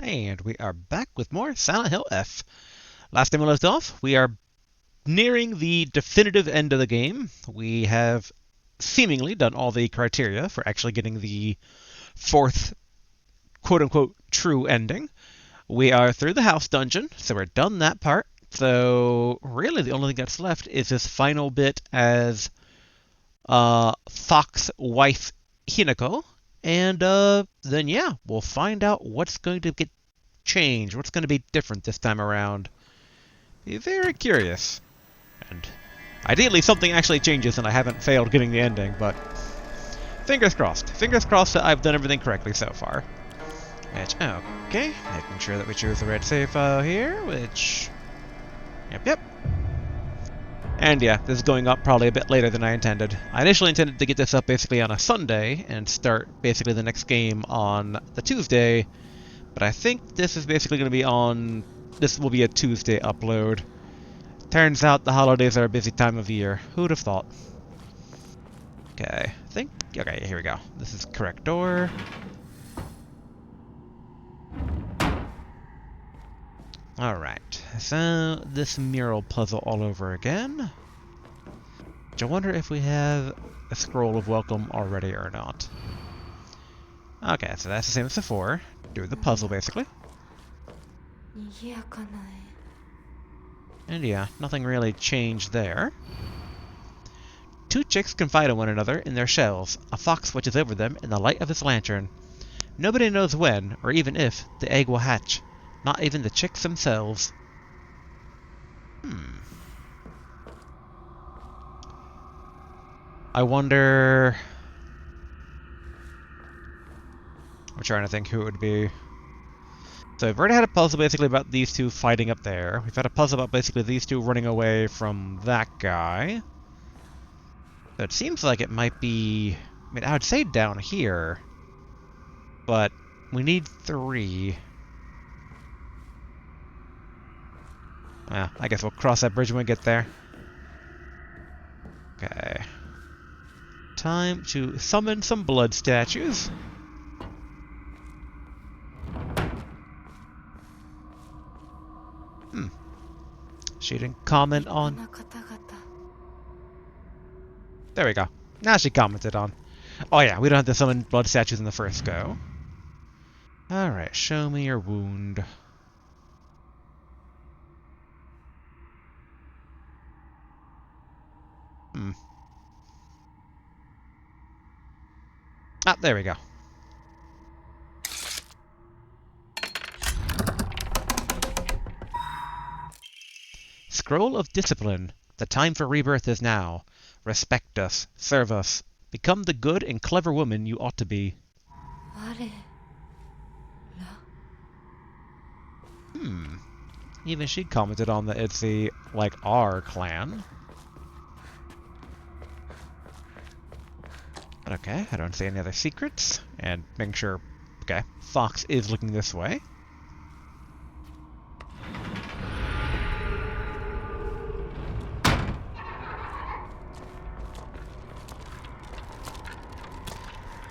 And we are back with more Silent Hill F. Last time we left off, we are nearing the definitive end of the game. We have seemingly done all the criteria for actually getting the fourth quote-unquote true ending. We are through the house dungeon, so we're done that part. So really the only thing that's left is this final bit as Fox wife Hinako. And then yeah, we'll find out what's going to get changed, what's going to be different this time around. Be very curious. And ideally something actually changes and I haven't failed getting the ending, but fingers crossed. Fingers crossed that I've done everything correctly so far. Which, okay, making sure that we choose the red save file here, which... Yep. And yeah, this is going up probably a bit later than I intended. I initially intended to get this up basically on a Sunday and start basically the next game on the Tuesday, but I think this is basically going to be on... This will be a Tuesday upload. Turns out the holidays are a busy time of year. Who'd have thought? Okay, okay, here we go. This is the correct door. Alright, so this mural puzzle all over again. I wonder if we have a scroll of welcome already or not. Okay, so that's the same as before. Do the puzzle, basically. And yeah, nothing really changed there. Two chicks confide in one another in their shells. A fox watches over them in the light of his lantern. Nobody knows when, or even if, the egg will hatch. Not even the chicks themselves. I wonder... I'm trying to think who it would be. So we've already had a puzzle basically about these two fighting up there. We've had a puzzle about basically these two running away from that guy. So it seems like it might be... I mean, I would say down here. But we need 3. Well, I guess we'll cross that bridge when we get there. Okay. Time to summon some blood statues. She didn't comment on... There we go. Now she commented on. Oh yeah, we don't have to summon blood statues in the first go. Alright, show me your wound. Ah, there we go. Scroll of Discipline. The time for rebirth is now. Respect us. Serve us. Become the good and clever woman you ought to be. Even she commented on that it's the, like, our clan. Okay, I don't see any other secrets. And making sure... Okay, Fox is looking this way.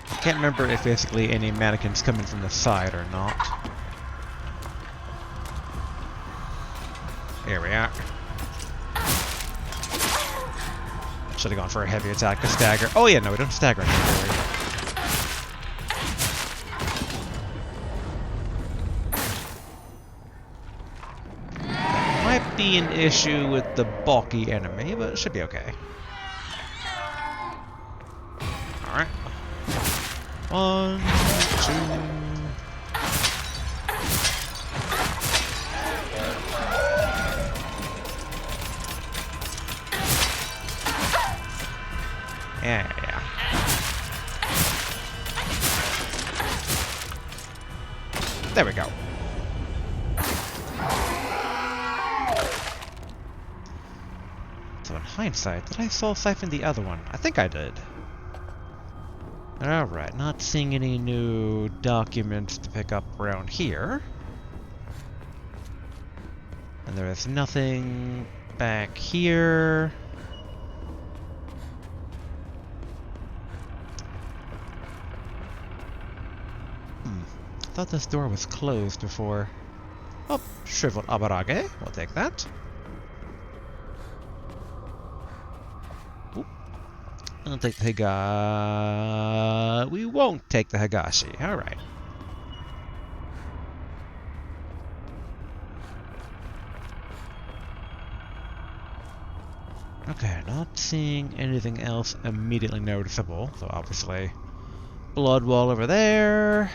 I can't remember if basically any mannequins come in from the side or not. Here we are. Should have gone for a heavy attack to stagger. Oh yeah, no, we don't stagger anymore. Might be an issue with the bulky enemy, but it should be okay. Alright. 1, 2... Yeah. There we go. So in hindsight, did I soul siphon the other one? I think I did. Alright, not seeing any new documents to pick up around here. And there is nothing back here. thought this door was closed before. Oh, shriveled abarage. We'll take that. Oop. I'll take the We won't take the Higashi. Alright. Okay, not seeing anything else immediately noticeable. So obviously, blood wall over there.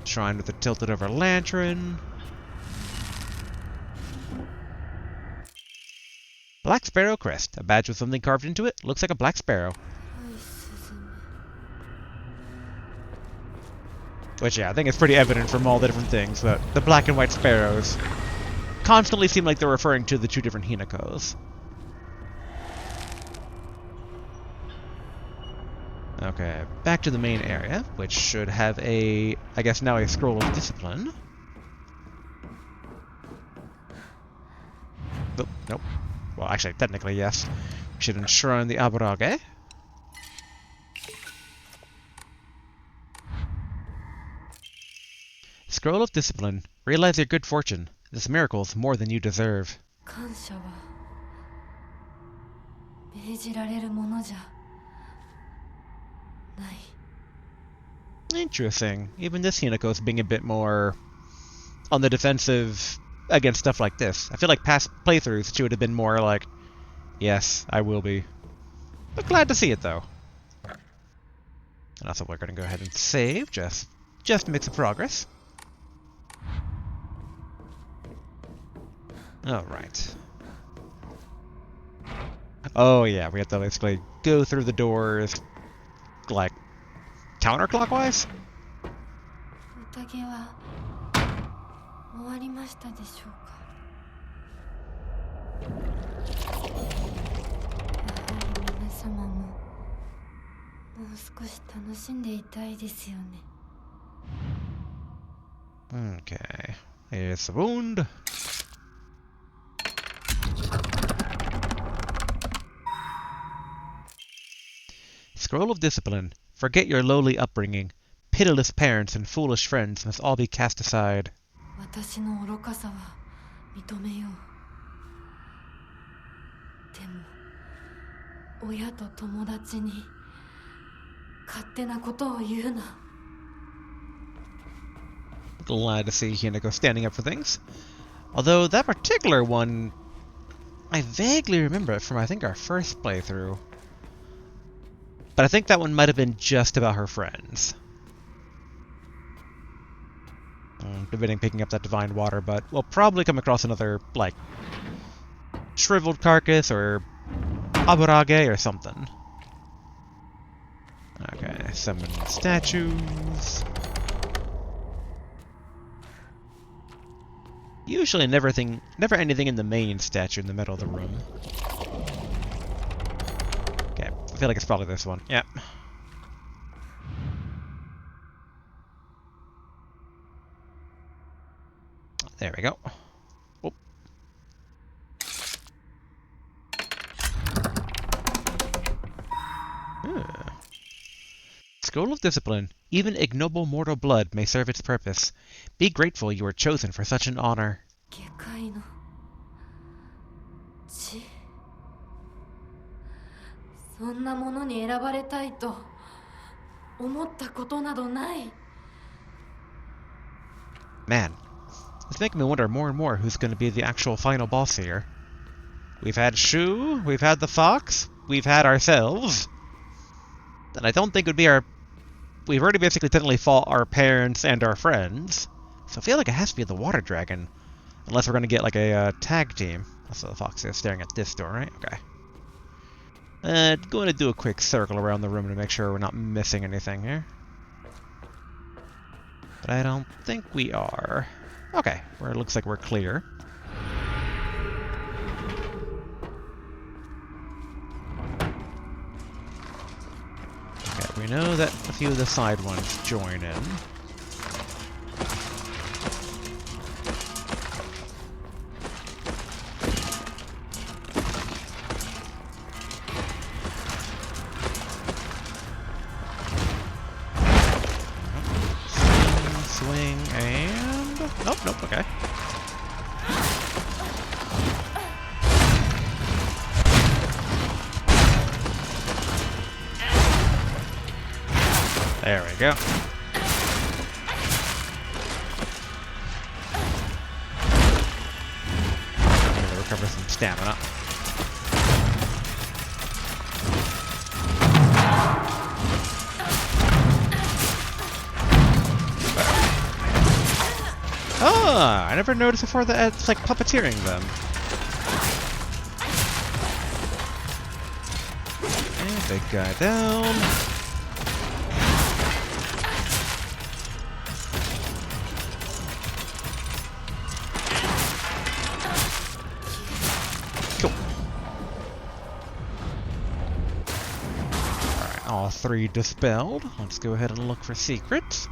Shrine with a tilted over lantern. Black Sparrow crest. A badge with something carved into it. Looks like a black sparrow. Which, yeah, I think it's pretty evident from all the different things that the black and white sparrows constantly seem like they're referring to the two different Hinakos. Okay, back to the main area, which should have I guess now a scroll of discipline. Oh, nope. Well, actually, technically, yes. We should enshrine the abarage. Scroll of discipline. Realize your good fortune. This miracle is more than you deserve. Interesting. Even this Hinako is being a bit more on the defensive against stuff like this. I feel like past playthroughs she would have been more like, yes, I will be. But glad to see it though. And also we're going to go ahead and save, just to make some progress. Alright. Oh yeah, we have to basically go through the doors, like, counterclockwise? Okay, here's the wound. Scroll of discipline. Forget your lowly upbringing. Pitiless parents and foolish friends must all be cast aside. Glad to see Hinako standing up for things. Although that particular one, I vaguely remember it from I think our first playthrough. But I think that one might have been just about her friends. Debating picking up that divine water, but we'll probably come across another, like, shriveled carcass or abarage or something. Okay, summon statues. Usually never anything in the main statue in the middle of the room. Okay, I feel like it's probably this one. Yep. There we go. Oh. Scroll of Discipline. Even ignoble mortal blood may serve its purpose. Be grateful you were chosen for such an honor. Man, it's making me wonder more and more who's going to be the actual final boss here. We've had Shu, we've had the Fox, we've had ourselves. And I don't think it would be our... We've already basically technically fought our parents and our friends. So I feel like it has to be the Water Dragon. Unless we're going to get like a tag team. So the Fox is staring at this door, right? Okay. Going to do a quick circle around the room to make sure we're not missing anything here. But I don't think we are. Okay, where it looks like we're clear. Okay, we know that a few of the side ones join in. Nope, nope, okay. There we go. I'm gonna recover some stamina. Ah, I never noticed before that it's like puppeteering them. And big guy down. Cool. Alright, all three dispelled. Let's go ahead and look for secrets.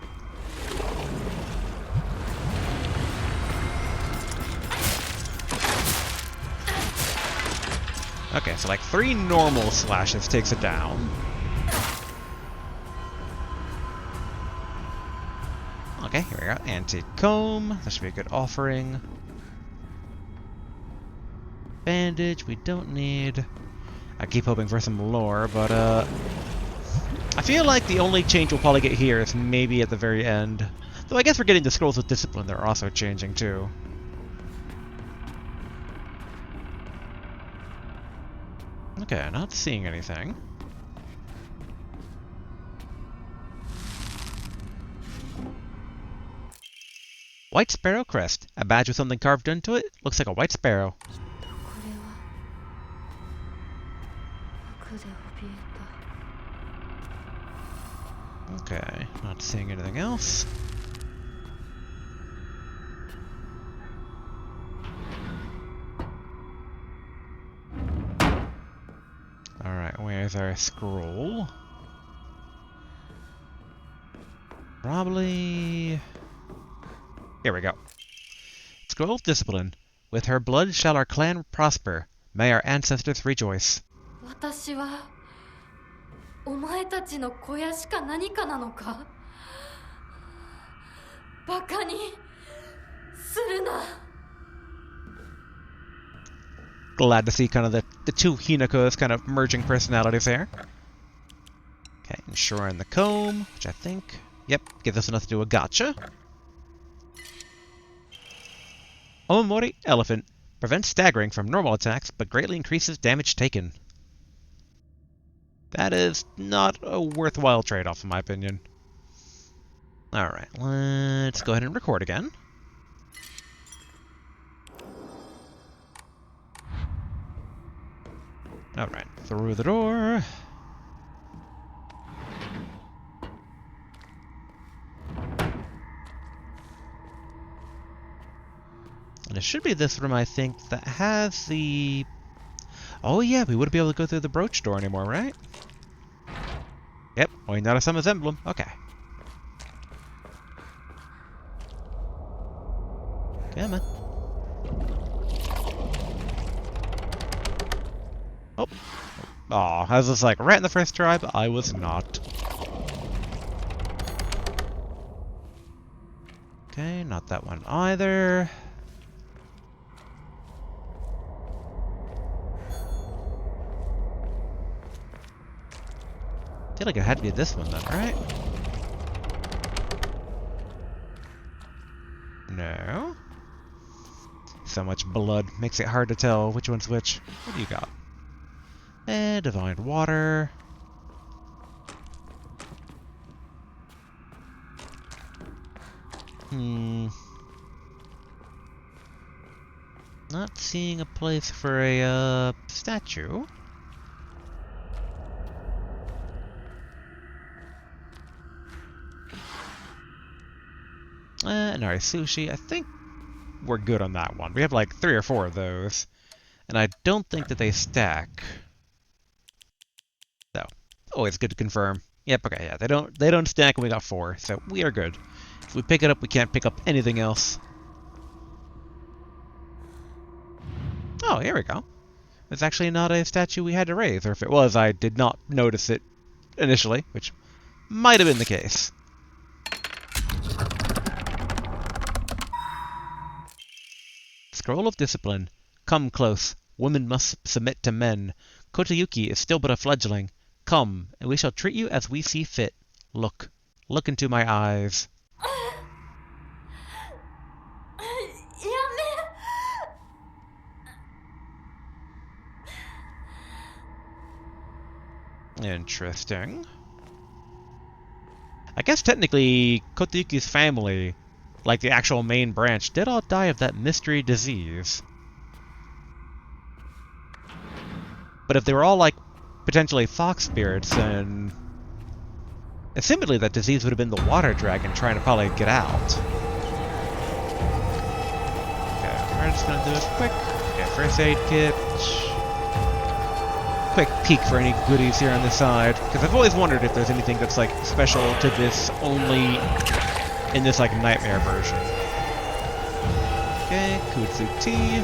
Okay, so like 3 normal slashes takes it down. Okay, here we go. Antique comb. That should be a good offering. Bandage we don't need. I keep hoping for some lore, but I feel like the only change we'll probably get here is maybe at the very end. Though I guess we're getting the scrolls of discipline that are also changing too. Okay, not seeing anything. White sparrow crest. A badge with something carved into it. Looks like a white sparrow. Okay, not seeing anything else. Alright, where's our scroll? Probably... Here we go. Scroll of Discipline. With her blood shall our clan prosper. May our ancestors rejoice. 私はお前たちの小屋しか何かなのかバカにするな Glad to see kind of the two Hinakos kind of merging personalities there. Okay, ensuring the comb, which I think, yep, gives us enough to do a gotcha. Omamori Elephant. Prevents staggering from normal attacks, but greatly increases damage taken. That is not a worthwhile trade-off, in my opinion. Alright, let's go ahead and record again. Alright, through the door. And it should be this room, I think, that has the... Oh yeah, we wouldn't be able to go through the brooch door anymore, right? Yep, only not a Summon's Emblem. Okay. Come on. Oh. Aw, I was just like right in the first try, but I was not. Okay, not that one either. I feel like it had to be this one then, right? No. So much blood makes it hard to tell which one's which. What do you got? Divine water. Not seeing a place for a statue. And our sushi, I think we're good on that one. We have like 3 or 4 of those. And I don't think that they stack. So, always good to confirm. Yep, okay, yeah, they don't stack and we got 4, so we are good. If we pick it up, we can't pick up anything else. Oh, here we go. It's actually not a statue we had to raise, or if it was, I did not notice it initially, which might have been the case. scroll of discipline. Come close. Women must submit to men. Kotayuki is still but a fledgling. Come, and we shall treat you as we see fit. Look. Look into my eyes. やめ Interesting. I guess technically, Kotayuki's family, like the actual main branch, did all die of that mystery disease. But if they were all, like, potentially fox spirits, then assumedly that disease would have been the water dragon trying to probably get out. Okay, we're just gonna do a quick first aid kit. Quick peek for any goodies here on this side, because I've always wondered if there's anything that's like special to this only in this like nightmare version. Okay, Kutsu tea.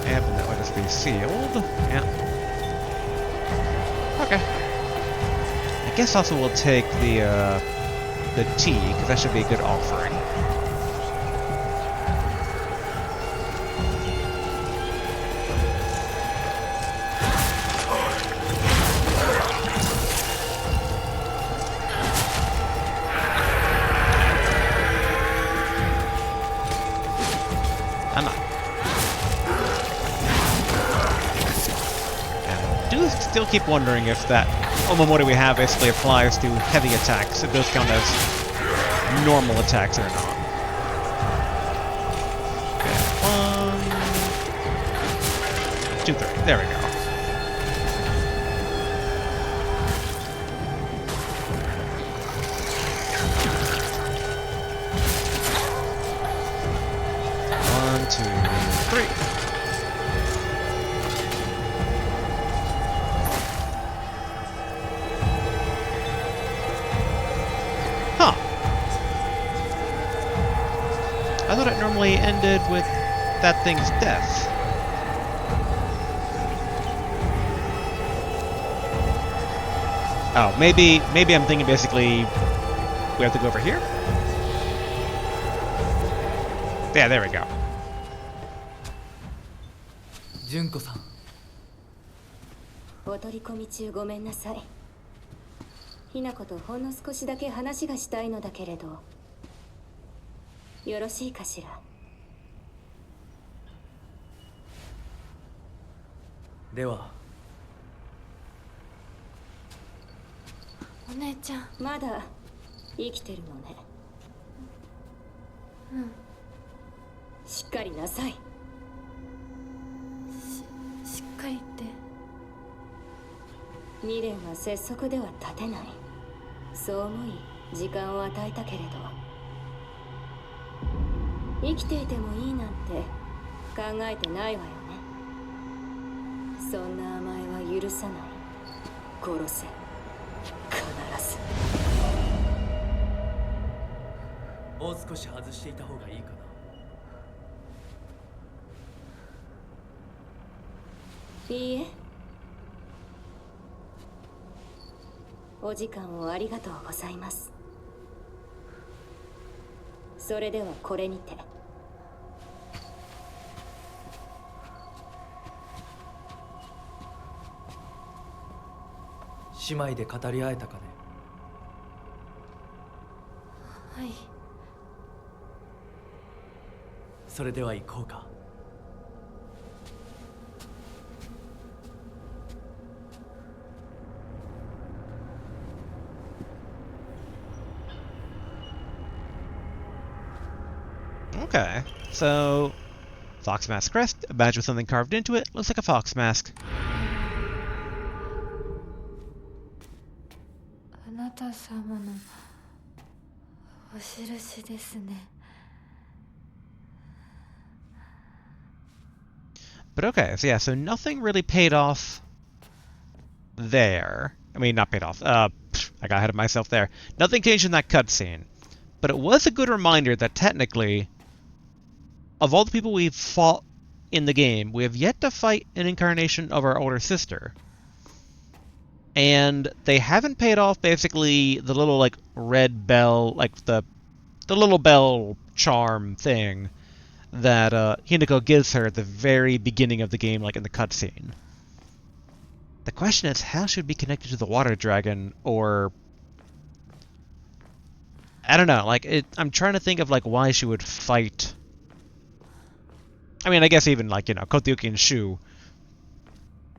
Yep, and that would just be sealed. Yep. Okay. I guess also we'll take the tea, because that should be a good offering. Still keep wondering if that Omamori we have basically applies to heavy attacks, if those count as normal attacks or not. Okay, 1, 2, 3. There we go. One, 2, 3. I thought it normally ended with that thing's death. Oh, maybe I'm thinking basically we have to go over here? Yeah, there we go. Junko-san. お取り込み中ごめんなさい。ひなことほんの少しだけ話がしたいのだけれど。よろしいかしら。では。お姉ちゃん。まだ生きてるのね。うん。しっかりなさい。しっかりって。未練は拙速では立てない。そう思い時間を与えたけれど。生きていてもいいなんて考えてないわよね。そんな甘えは許さない。殺せ。必ず。もう少し外していた方がいいかな。いいえ。お時間をありがとうございます。それではこれにて。姉妹で語り合えたかね。はい。それでは行こうか。Okay, so fox mask crest, a badge with something carved into it, looks like a fox mask. あなた様のお印ですね。But okay, so yeah, so nothing really paid off there. I mean, not paid off. I got ahead of myself there. Nothing changed in that cutscene. But it was a good reminder that technically, of all the people we've fought in the game, we have yet to fight an incarnation of our older sister. And they haven't paid off basically the little like red bell, like the little bell charm thing that Hinako gives her at the very beginning of the game, like in the cutscene. The question is, how should it be connected to the water dragon, or I don't know. Like, I'm trying to think of like why she would fight. I mean, I guess even like Koteuki and Shu.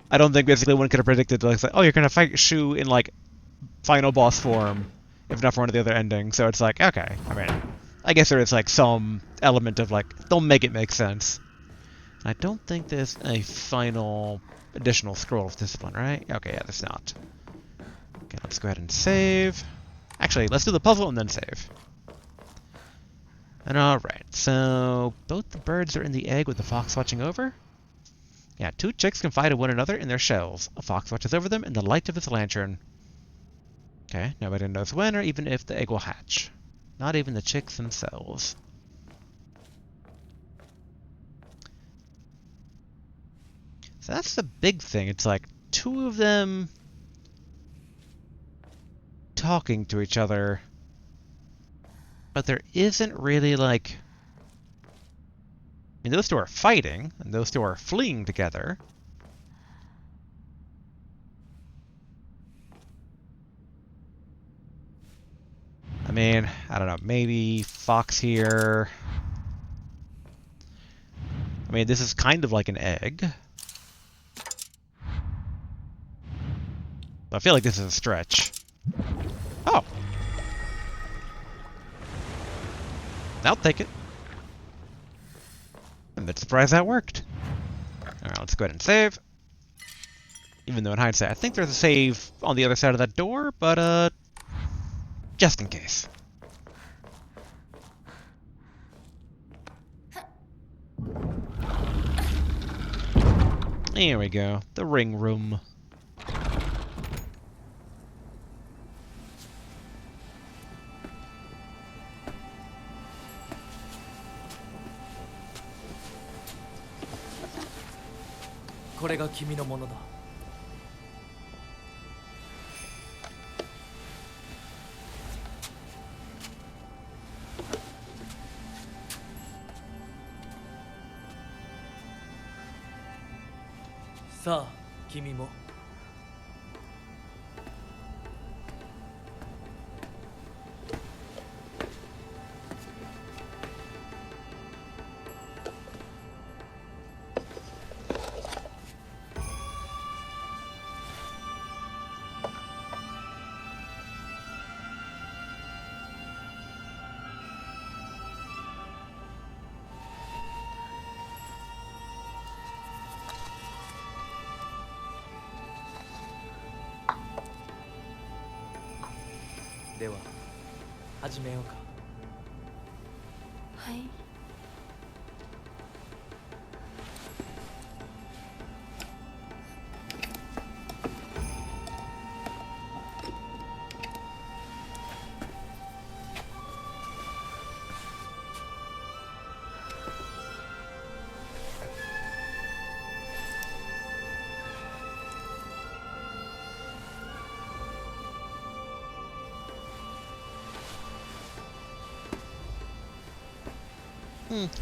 I don't think basically one could have predicted like, oh, you're gonna fight Shu in like final boss form, if not for one of the other endings. So it's like, okay. I mean, I guess there is like some element of like they'll make it make sense. I don't think there's a final additional scroll of discipline, right? Okay, yeah, there's not. Okay, let's go ahead and save. Actually, let's do the puzzle and then save. And alright, so both the birds are in the egg with the fox watching over. Yeah, two chicks confide in one another in their shells. A fox watches over them in the light of his lantern. Okay, nobody knows when or even if the egg will hatch. Not even the chicks themselves. So that's the big thing. It's like two of them talking to each other, but there isn't really like... I mean, those two are fighting, and those two are fleeing together. I mean, I don't know, maybe Fox here. I mean, this is kind of like an egg. I feel like this is a stretch. Oh! I'll take it. I'm a bit surprised that worked. Alright, let's go ahead and save. Even though in hindsight, I think there's a save on the other side of that door, but, just in case. Here we go. The ring room.これが君のものだ。さあ、君も。では始めようか。はい。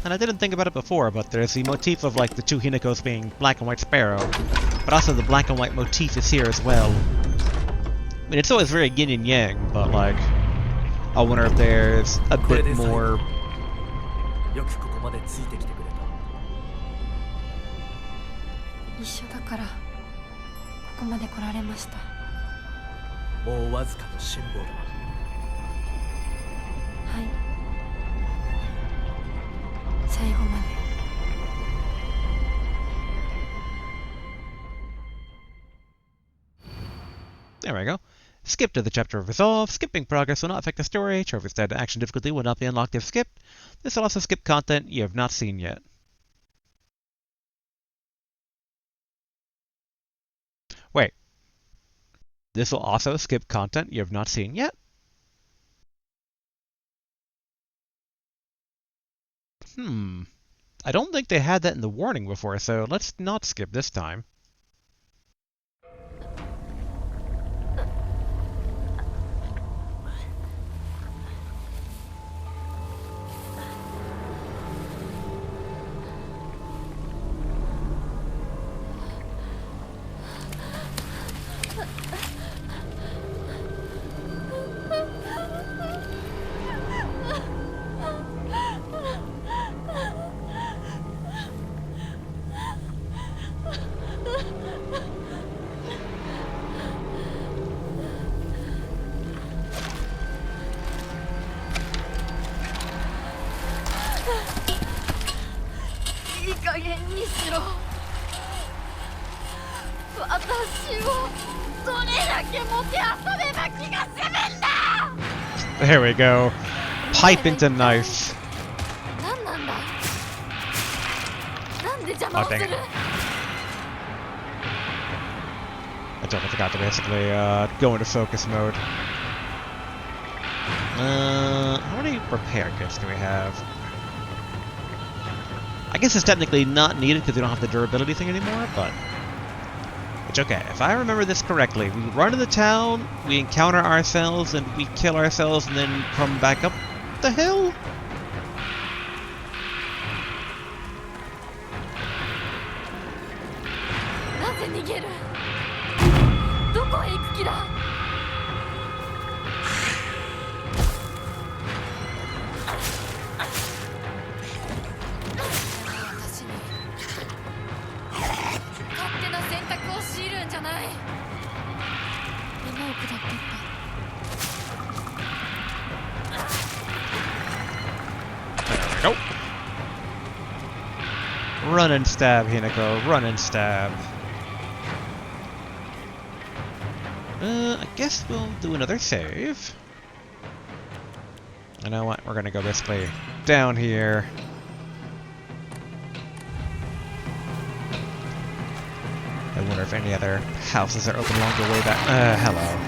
And I didn't think about it before, but there's the motif of like the two Hinakos being Black and White Sparrow, but also the black and white motif is here as well. I mean, it's always very yin and yang, but like, I wonder if there's a bit more. よくここまでついてきてくれた。一緒だからここまで来られました。もうわずかの辛抱だ。はい。最後まで。There we go. Skip to the chapter of Resolve. Skipping progress will not affect the story. Trophies tied to action difficulty will not be unlocked if skipped. This will also skip content you have not seen yet. Wait. This will also skip content you have not seen yet? I don't think they had that in the warning before, so let's not skip this time. 私をどれだけもてあそべば気が済むんだ。 There we go. Pipe into knife. 何なんだ。なんで邪魔を Oh, す dang る。 it. I totally forgot to basically go into focus mode. How many repair kits do we have? I guess it's technically not needed because we don't have the durability thing anymore, but it's okay. If I remember this correctly, we run to the town, we encounter ourselves, and we kill ourselves, and then come back up the hill? なぜ逃げる。どこへ行く気だ。私に勝手な選択を強いるんじゃない。山を下っていった。 There we go. Run and stab, Hinako. Run and stab. I guess we'll do another save. You know what? We're gonna go basically down here. I wonder if any other houses are open along the way back. Hello.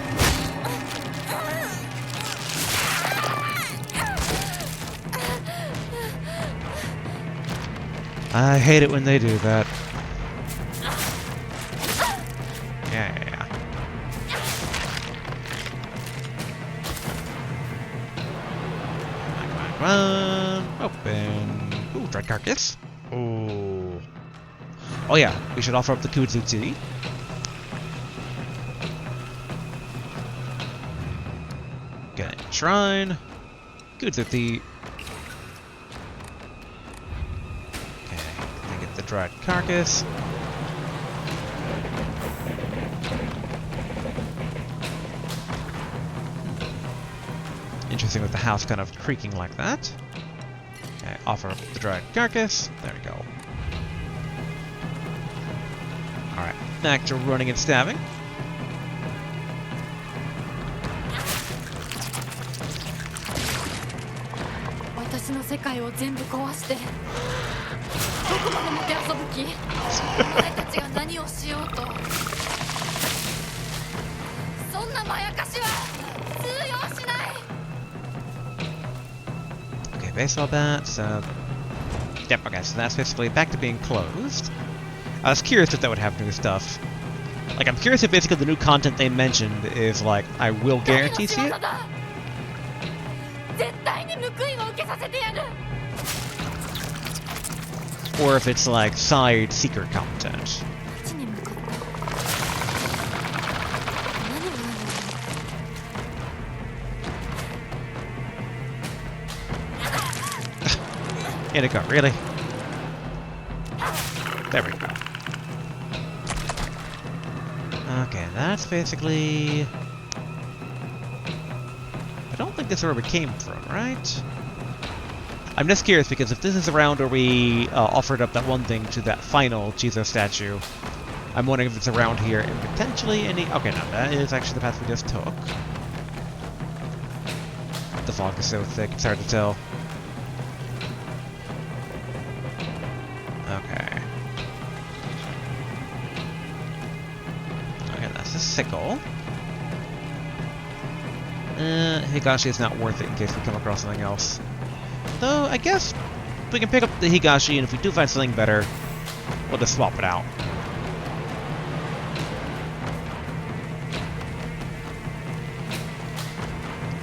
I hate it when they do that. Yeah. Come on, open. Ooh, dried carcass. Ooh. Oh yeah, we should offer up the kudzu tea. Okay, shrine. Kudzu tea. Get the dried carcass. Interesting with the house kind of creaking like that. Okay, offer up the dried carcass. There we go. Alright, back to running and stabbing. Okay, baseball bats. Yep, okay, so that's basically back to being closed. I was curious if that would have new stuff. Like, I'm curious if basically the new content they mentioned is like, I will guarantee see it. Or if it's like side secret content. Hinako, really? There we go. Okay, that's basically... I don't think this is where we came from, right? I'm just curious because if this is around where we offered up that one thing to that final Chizo statue, I'm wondering if it's around here and potentially any... Okay, no, that is actually the path we just took. The fog is so thick, it's hard to tell. Okay. Okay, that's a sickle. Higashi is not worth it in case we come across something else. Though, I guess we can pick up the Higashi, and if we do find something better, we'll just swap it out.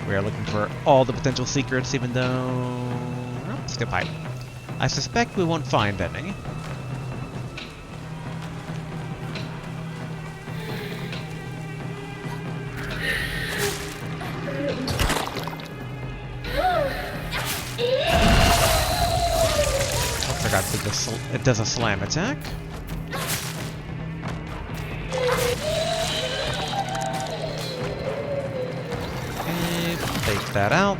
We are looking for all the potential secrets, even though... Oh, skip pipe. I suspect we won't find any. I forgot that it does a slam attack. Okay, take that out.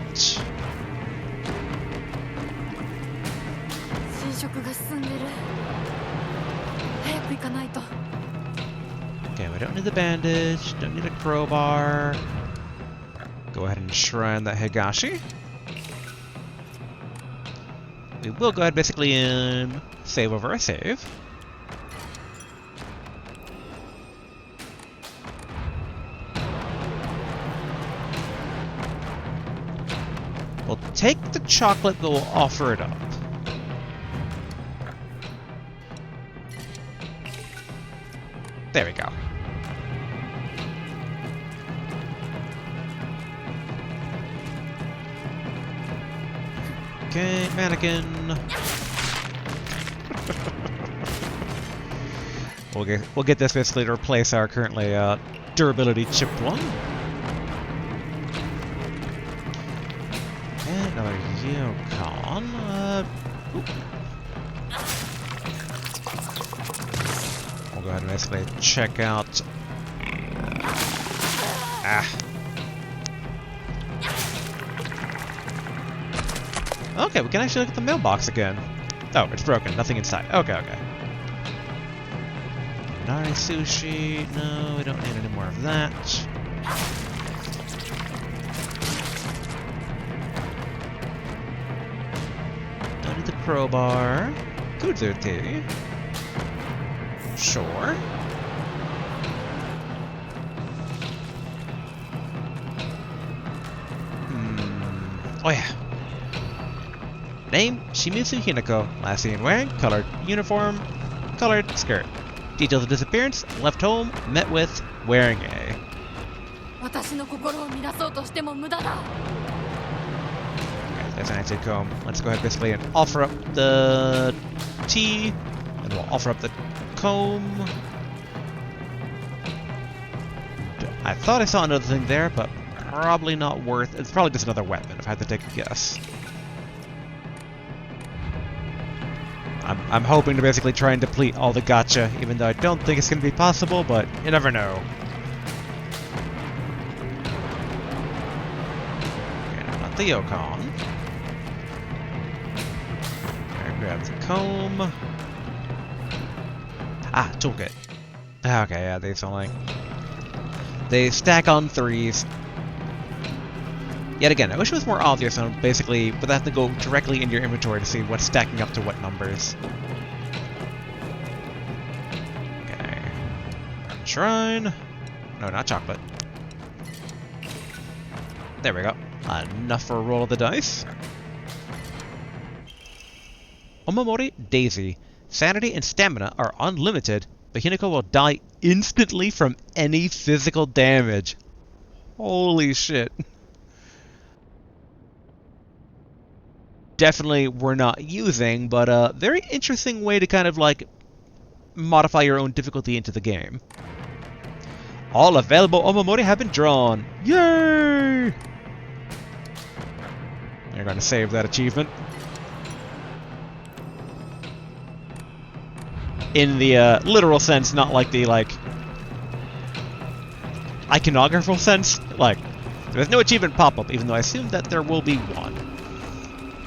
Okay, we don't need the bandage, don't need a crowbar. Go ahead and shrine that Higashi. We will go ahead basically and save over a save. We'll take the chocolate, but we'll offer it up. There we go. Okay, mannequin. We'll get this basically to replace our currently durability chipped one. And another Yukon. We'll go ahead and basically check out. Okay, we can actually look at the mailbox again. Oh, it's broken. Nothing inside. Okay, okay. Nari sushi. No, we don't need any more of that. Don't need the crowbar. Kudzuti. Sure. Oh yeah. Name, Shimizu Hinako. Last seen wearing, colored uniform, colored skirt. Details of disappearance, left home, met with, wearing a. 私の心を乱そうとしても無駄だ。 Okay, that's an anti-comb. Let's go ahead basically and offer up the tea, and we'll offer up the comb. I thought I saw another thing there, but probably not worth. It's probably just another weapon, if I had to take a guess. I'm hoping to basically try and deplete all the gacha, even though I don't think it's going to be possible, but you never know. Okay, not the Yukon. Okay, grab the comb. Ah, toolkit. Okay, yeah, they stack on threes. Yet again, I wish it was more obvious on basically, but I have to go directly in your inventory to see what's stacking up to what numbers. Okay. Shrine. No, not chocolate. There we go. Enough for a roll of the dice. Omamori Daisy. Sanity and stamina are unlimited, but Hinako will die instantly from any physical damage. Holy shit. Definitely we're not using, but very interesting way to kind of like modify your own difficulty into the game. All available Omamori have been drawn. Yay! You're going to save that achievement. In the literal sense, not like the iconographical sense. Like, there's no achievement pop-up, even though I assume that there will be one.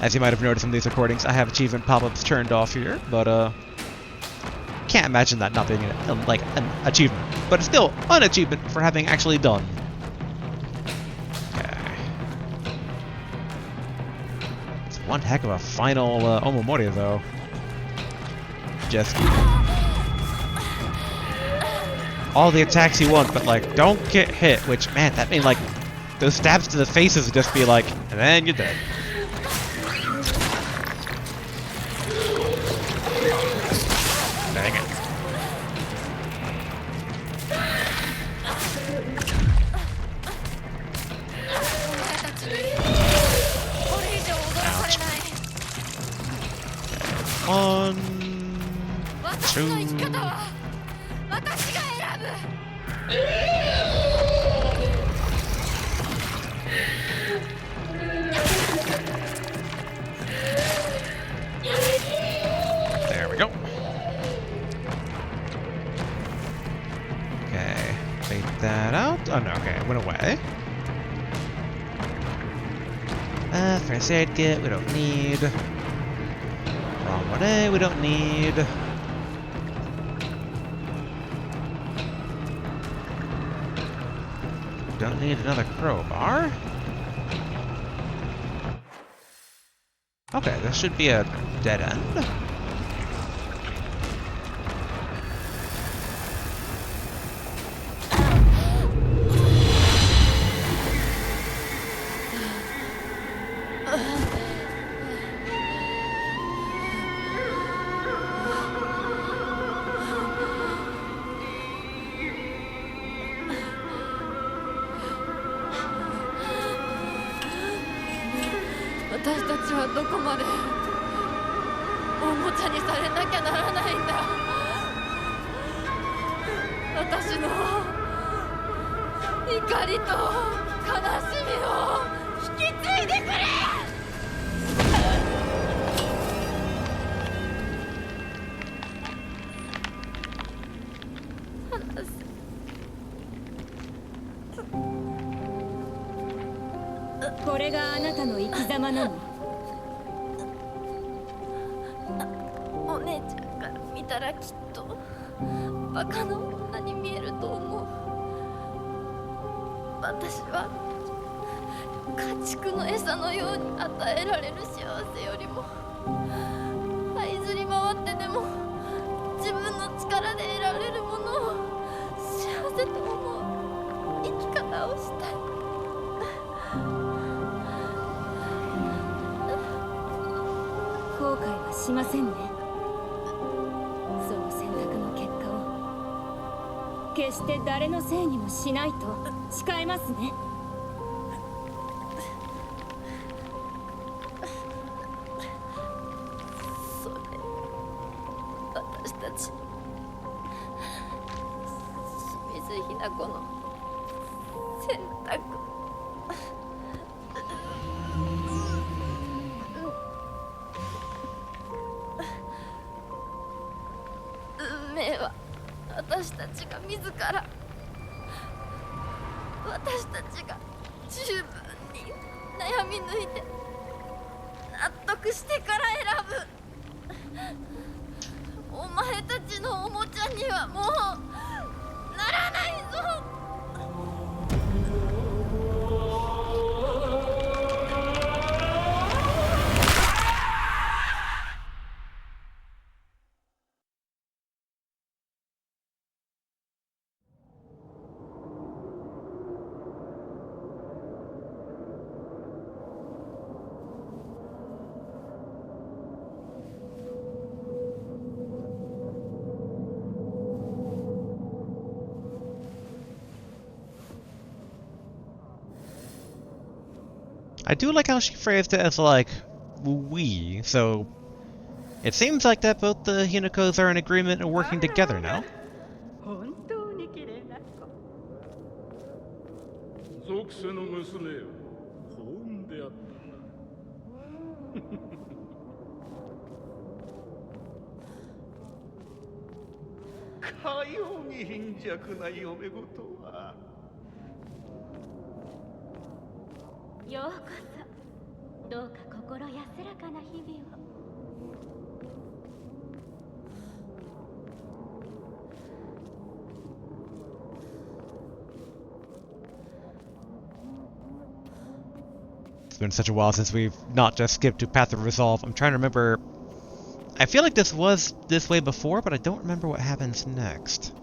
As you might have noticed in these recordings, I have achievement pop-ups turned off here, but can't imagine that not being an achievement. But it's still an achievement for having actually done. Okay. It's one heck of a final Omamori, though. Just all the attacks you want, but like don't get hit. Which, man, that means like those stabs to the faces would just be like, and then you're dead. Dang it. Ouch. 1, 2. There we go. Okay, fade that out. Oh no, okay, it went away. First aid kit, we don't need. Wrong one A, we don't need. Gonna need another crowbar. Okay, this should be a dead end.私たちはどこまでおもちゃにされなきゃならないんだ。私の怒りと悲しみを引き継いでくれ。これがあなたの生き様なの？お姉ちゃんから見たらきっとバカな女に見えると思う。私は家畜の餌のように与えられる幸せよりも這いずり回ってでも自分の力で得られるものを幸せと思う生き方をしたい。後悔はしませんね。その選択の結果を決して誰のせいにもしないと誓いますね。それ私たち清水ひな子の選択。運命は私たちが自ら、私たちが十分に悩み抜いて納得してから選ぶ。お前たちのおもちゃにはもうならないぞ。I do like how she phrased it as like, we, so it seems like that both the Hinakos are in agreement and working together now. 本当に綺麗な子。属性の娘よ、幸運であったな。かように貧弱な嫁ごとは。ようこそ。どうか心安らかな日々を。It's been such a while since we've not just skipped to Path of Resolve. I'm trying to remember. I feel like this was this way before, but I don't remember what happens next.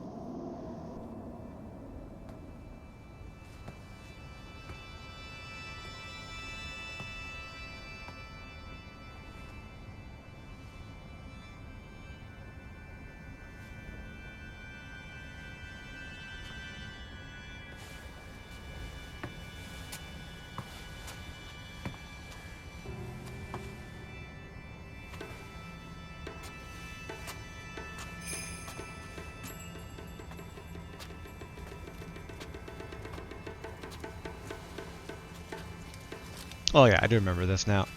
Oh yeah, I do remember this now.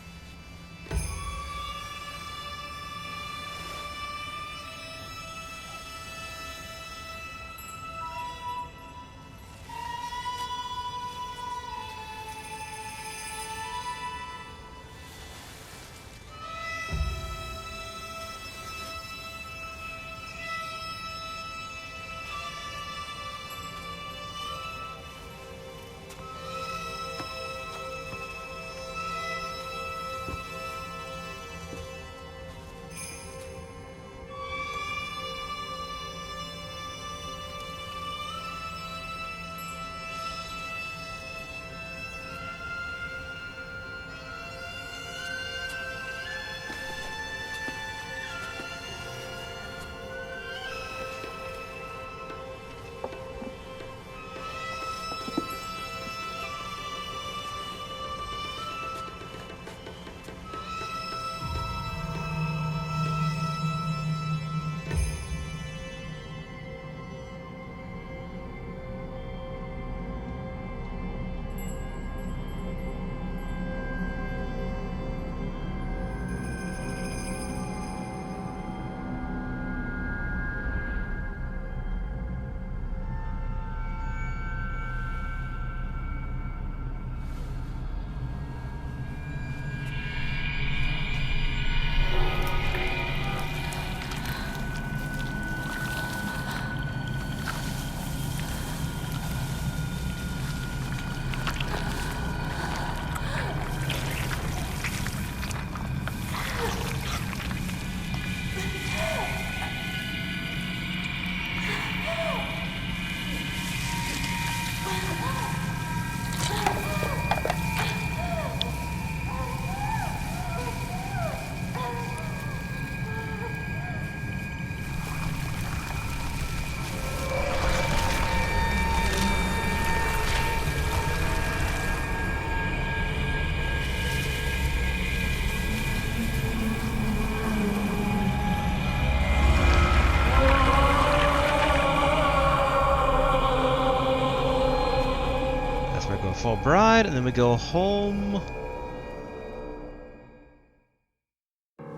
a full bride, and then we go home.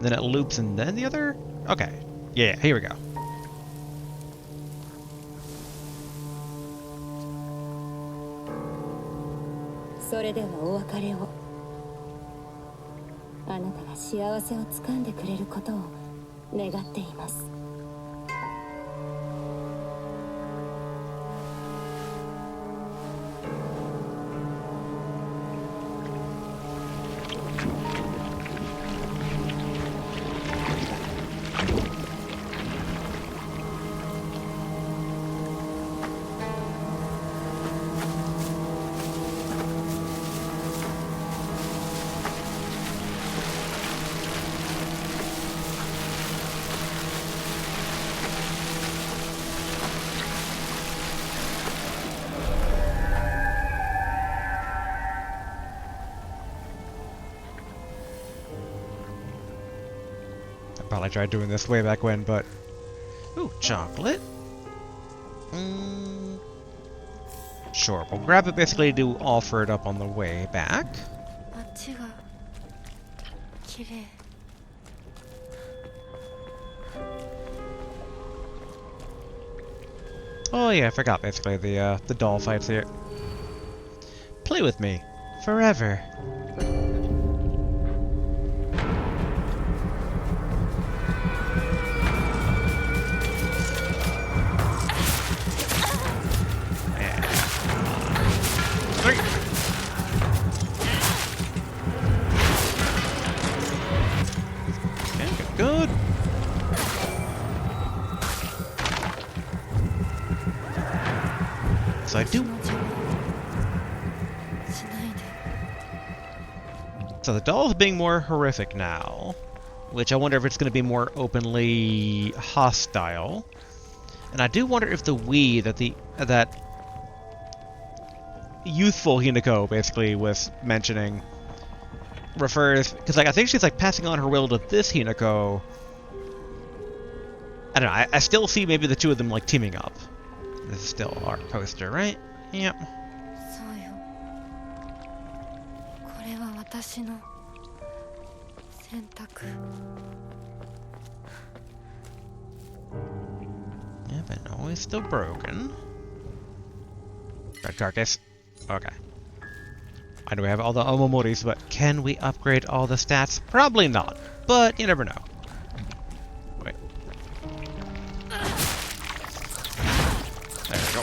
Then it loops and then the other? Okay. Yeah, here we go.それではお別れを。あなたが幸せをつかんでくれることを願っています。Probably tried doing this way back when, but... Ooh, chocolate? Sure, we'll grab it basically to offer it up on the way back. あっちが綺麗。Oh yeah, I forgot basically the doll fights here. Play with me. Forever. Good. So I do. So the doll's being more horrific now, which I wonder if it's going to be more openly hostile. And I do wonder if the we that youthful Hinako basically was mentioning refers, because like I think she's like passing on her will to this Hinako. I don't know. I still see maybe the two of them like teaming up. This is still our poster, right? Yep. そうよ。これは私の選択。Yeah, but no, it's still broken. Red carcass. Okay. I know we have all the Omomoris, but can we upgrade all the stats? Probably not, but you never know. Wait. There we go.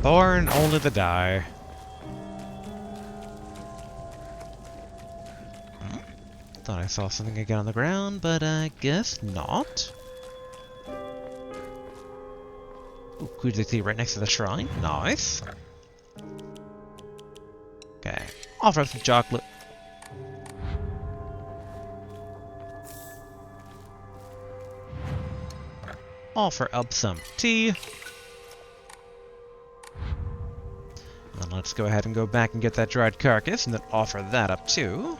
Born only to die. Thought I saw something again on the ground, but I guess not. Ooh, Kujiti right next to the shrine. Nice. Okay. Offer up some chocolate. Offer up some tea. And let's go ahead and go back and get that dried carcass, and then offer that up too.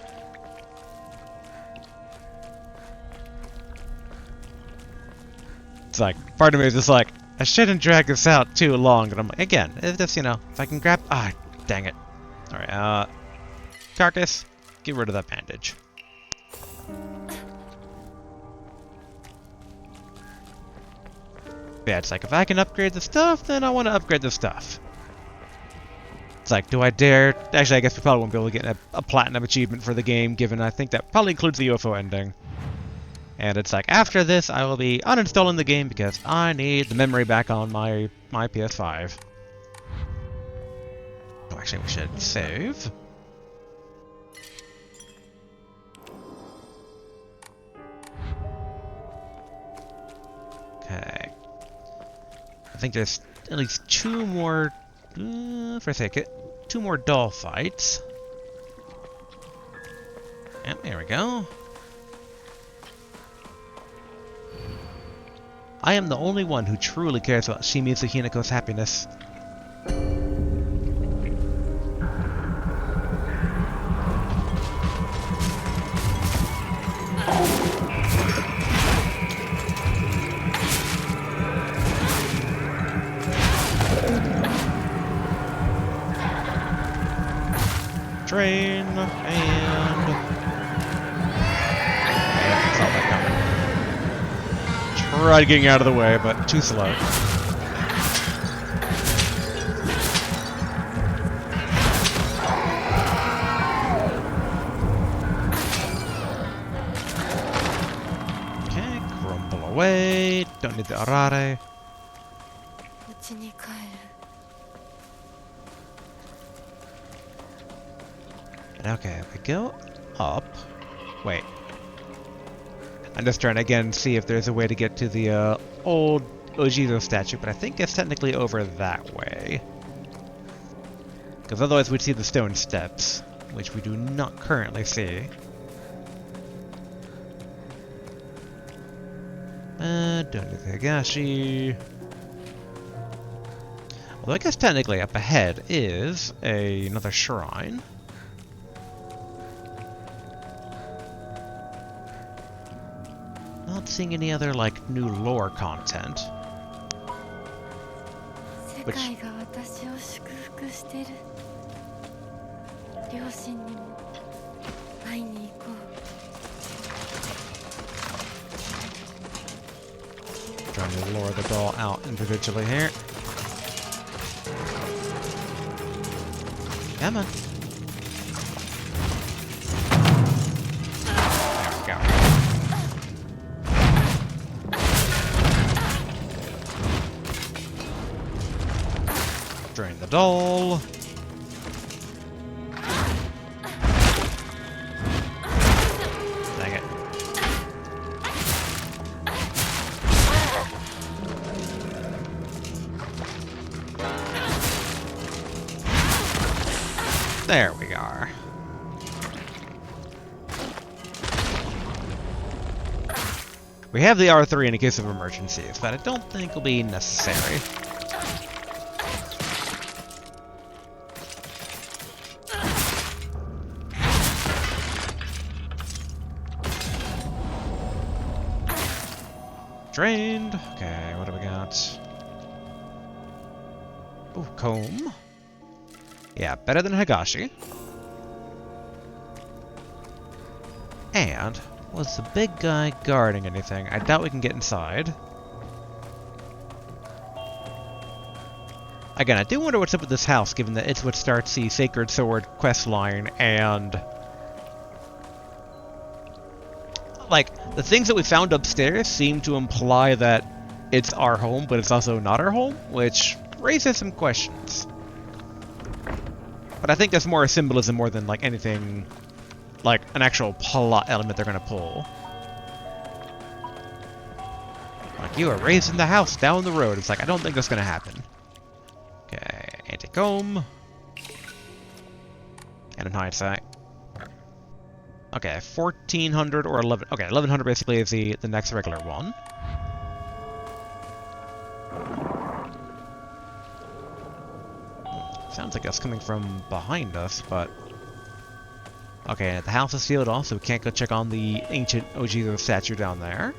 It's like, part of me is just like, I shouldn't drag this out too long, but I'm like, again, it's just, you know, if I can grab, dang it. Alright, carcass, get rid of that bandage. Yeah, it's like, if I can upgrade the stuff, then I want to upgrade the stuff. It's like, do I dare? Actually, I guess we probably won't be able to get a platinum achievement for the game, given I think that probably includes the UFO ending. And it's like, after this, I will be uninstalling the game because I need the memory back on my PS5. Oh, actually, we should save. Okay. I think there's at least two more, for a second, two more doll fights. Yep, there we go. I am the only one who truly cares about Shimizu Hinako's happiness. tried getting out of the way, but too slow. Okay, crumble away. Don't need the arare. 家に帰る。 Okay, we go up. Wait. I'm just trying to again see if there's a way to get to the old Ojizo statue, but I think it's technically over that way. Because otherwise we'd see the stone steps, which we do not currently see. Don't do the Higashi. Although I guess technically up ahead is another shrine. Not seeing any other, like, new lore content. 世界が私を祝福してる。両親にも会いに行こう。 Trying to lure the doll out individually here. Come on. There we go. Drain the doll. Dang it. There we are. We have the R3 in case of emergencies, but I don't think will be necessary. Drained. Okay, what do we got? Ooh, comb. Yeah, better than Higashi. And was the big guy guarding anything? I doubt we can get inside. Again, I do wonder what's up with this house, given that it's what starts the Sacred Sword quest line, and like, the things that we found upstairs seem to imply that it's our home, but it's also not our home, which raises some questions. But I think that's more a symbolism more than, like, anything, like, an actual plot element they're gonna pull. Like, you were raised in the house down the road. It's like, I don't think that's gonna happen. Okay, anti-comb. And in hindsight. Okay, 1400 or 11... Okay, 1100 basically is the next regular one. Sounds like that's coming from behind us, but... Okay, the house is sealed off, so we can't go check on the ancient Ojizo statue down there.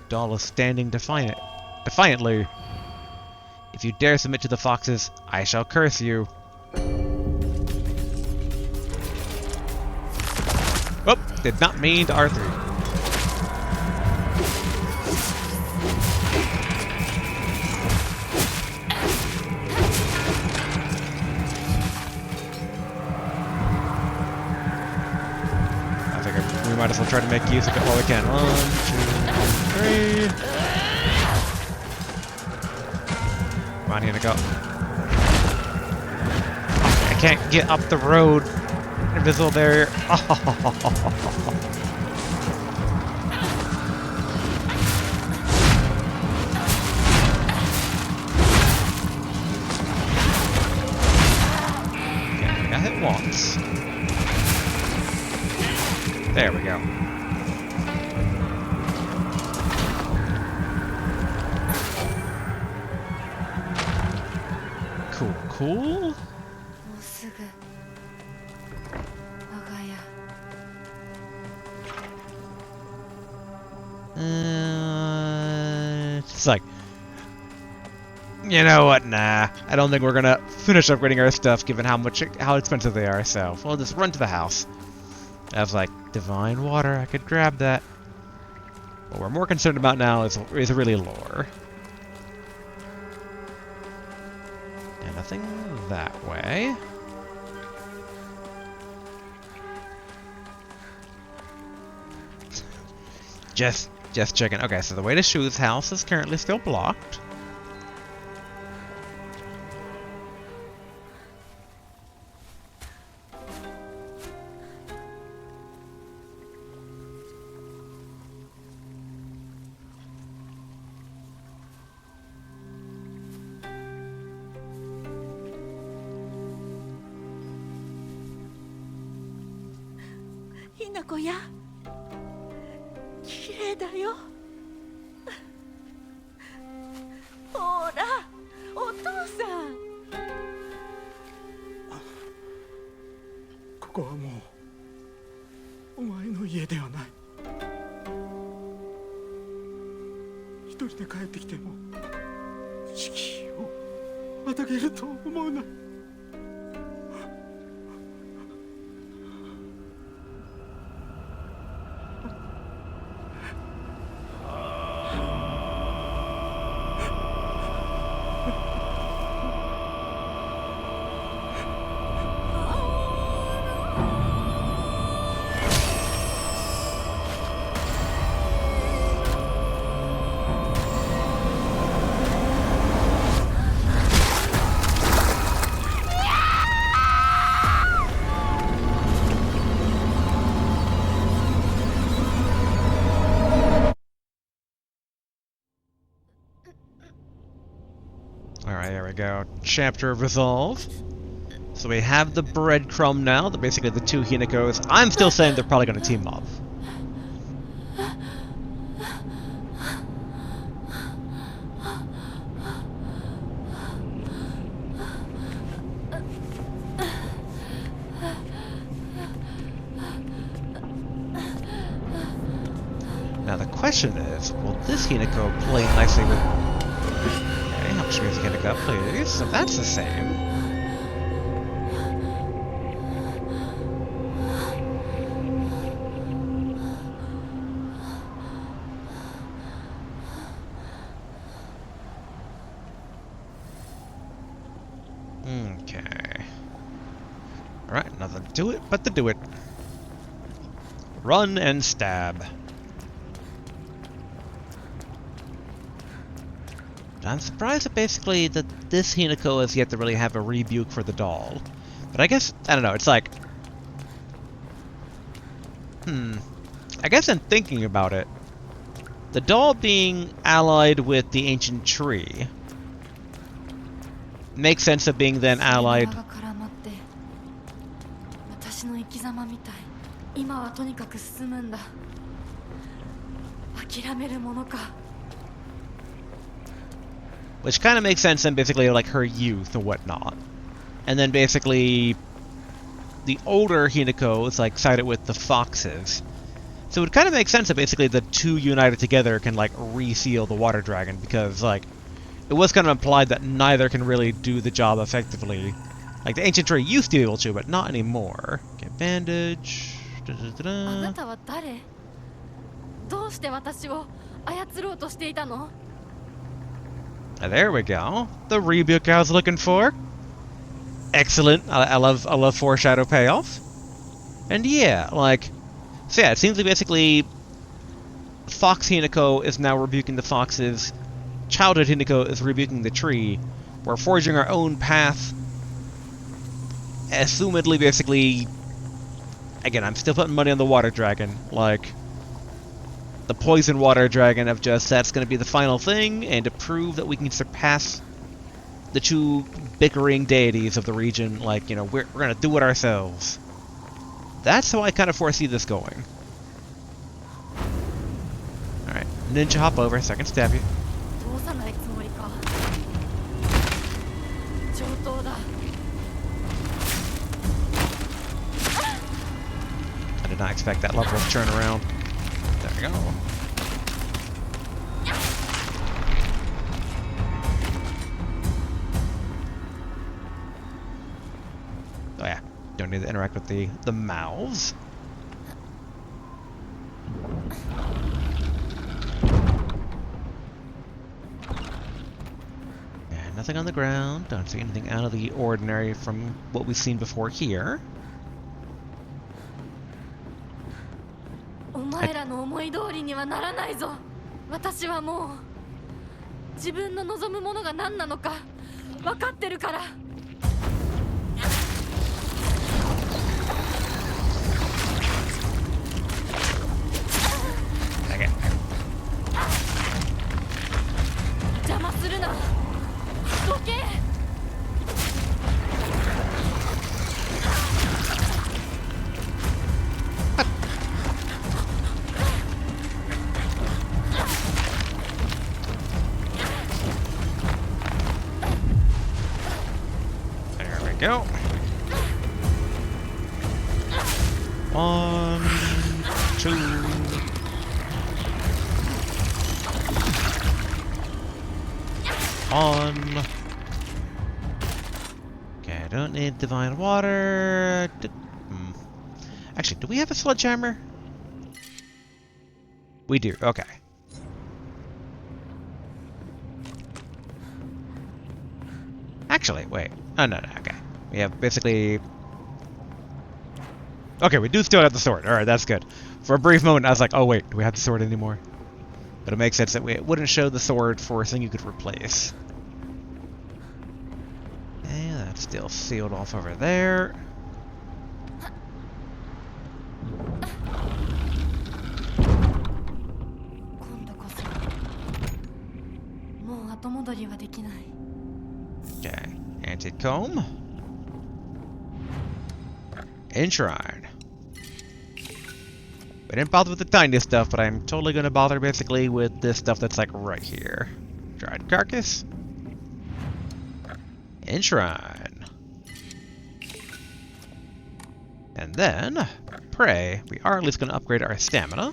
Doll is standing defiantly. If you dare submit to the foxes, I shall curse you. Oh, did not mean to R3. I figure we might as well try to make use of it while we can. 1, 2, 3. Come on, Hinako. I can't get up the road. Invisible barrier. Okay, I got hit once. There we go. Cool, cool. It's like, you know what? Nah, I don't think we're gonna finish upgrading our stuff, given how expensive they are. So we'll just run to the house. I was like, divine water. I could grab that. What we're more concerned about now is really lore. And nothing that way. Just checking. Okay, so the way to Shu's house is currently still blocked. Hinakoや綺麗だよほらお父さんここはもうお前の家ではない。一人で帰ってきても敷居をまたげると思うな。Alright, there we go. Chapter of Resolve. So we have the breadcrumb now, that basically the two Hinakos. I'm still saying they're probably going to team up. Now the question is, will this Hinako play nicely with... Okay, how much music Hinako, please? So that's the same. Okay. Alright, nothing to do it but to do it. Run and stab. I'm surprised that basically that this Hinako has yet to really have a rebuke for the doll. But I guess, I don't know, it's like... I guess in thinking about it, the doll being allied with the ancient tree makes sense of being then allied... Which kind of makes sense in basically like her youth and whatnot. And then basically the older Hinako is like sided with the foxes. So it would kind of make sense that basically the two united together can like reseal the water dragon, because like it was kind of implied that neither can really do the job effectively. Like the ancient tree used to be able to, but not anymore. Okay, bandage. There we go. The rebuke I was looking for. Excellent. I love foreshadow payoff. And yeah, like, so yeah, it seems like basically Fox Hinako is now rebuking the foxes. Childhood Hinako is rebuking the tree. We're forging our own path. Assumedly, basically, again, I'm still putting money on the water dragon. Like, the poison water dragon of just, that's going to be the final thing, and to prove that we can surpass the two bickering deities of the region, like, you know, we're going to do it ourselves. That's how I kind of foresee this going. Alright, ninja hop over so I can stab you. I did not expect that level of turnaround. There we go. Oh yeah, don't need to interact with the mouths. nothing on the ground. Don't see anything out of the ordinary from what we've seen before here. お前らの思い通りにはならないぞ。私はもう自分の望むものが何なのか分かってるから。邪魔するな。どけ。Go. 1, 2. On. Okay, I don't need divine water. Actually, do we have a sledgehammer? We do. Okay. Actually, wait. Oh, no, okay. We have basically... Okay, we do still have the sword. Alright, that's good. For a brief moment, I was like, oh wait, do we have the sword anymore? But it makes sense that it wouldn't show the sword for a thing you could replace. Okay, that's still sealed off over there. Okay, anti-comb. Enshrine. We didn't bother with the tiny stuff, but I'm totally going to bother basically with this stuff that's like right here. Dried carcass. Enshrine. And then, pray, we are at least going to upgrade our stamina.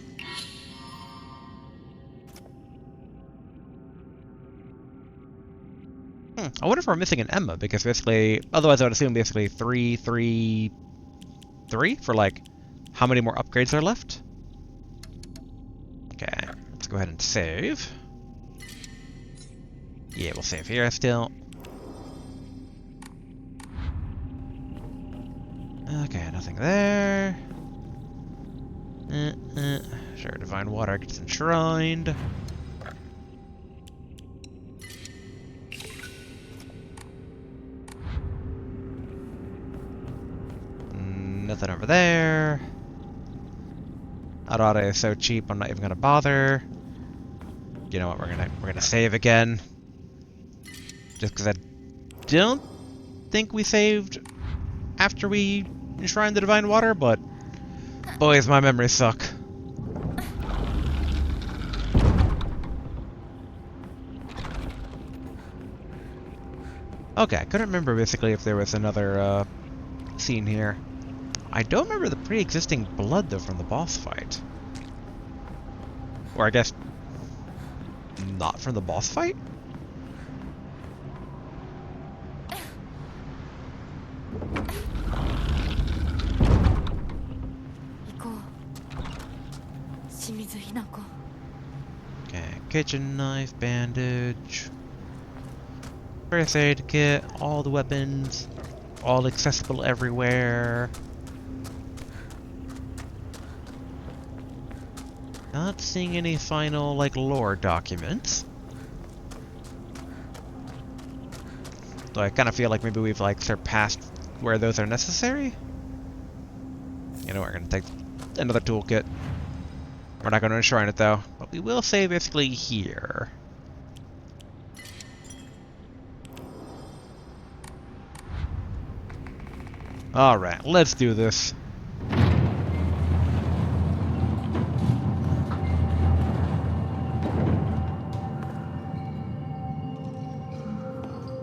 I wonder if we're missing an Emma, because basically, otherwise I would assume basically 3, 3, 3 for like how many more upgrades are left. Okay, let's go ahead and save. Yeah, we'll save here still. Okay, nothing there. Sure, divine water gets enshrined. Nothing over there. Arare is so cheap, I'm not even gonna bother. You know what? We're gonna save again, just because I don't think we saved after we enshrined the divine water. But boys, my memories suck. Okay, I couldn't remember basically if there was another scene here. I don't remember the pre-existing blood, though, from the boss fight. Or I guess... not from the boss fight? Okay, kitchen knife, bandage... first aid kit, all the weapons, all accessible everywhere... Not seeing any final, like, lore documents. Though I kind of feel like maybe we've, like, surpassed where those are necessary. You know, we're going to take another toolkit. We're not going to enshrine it, though. But we will save basically here. Alright, let's do this.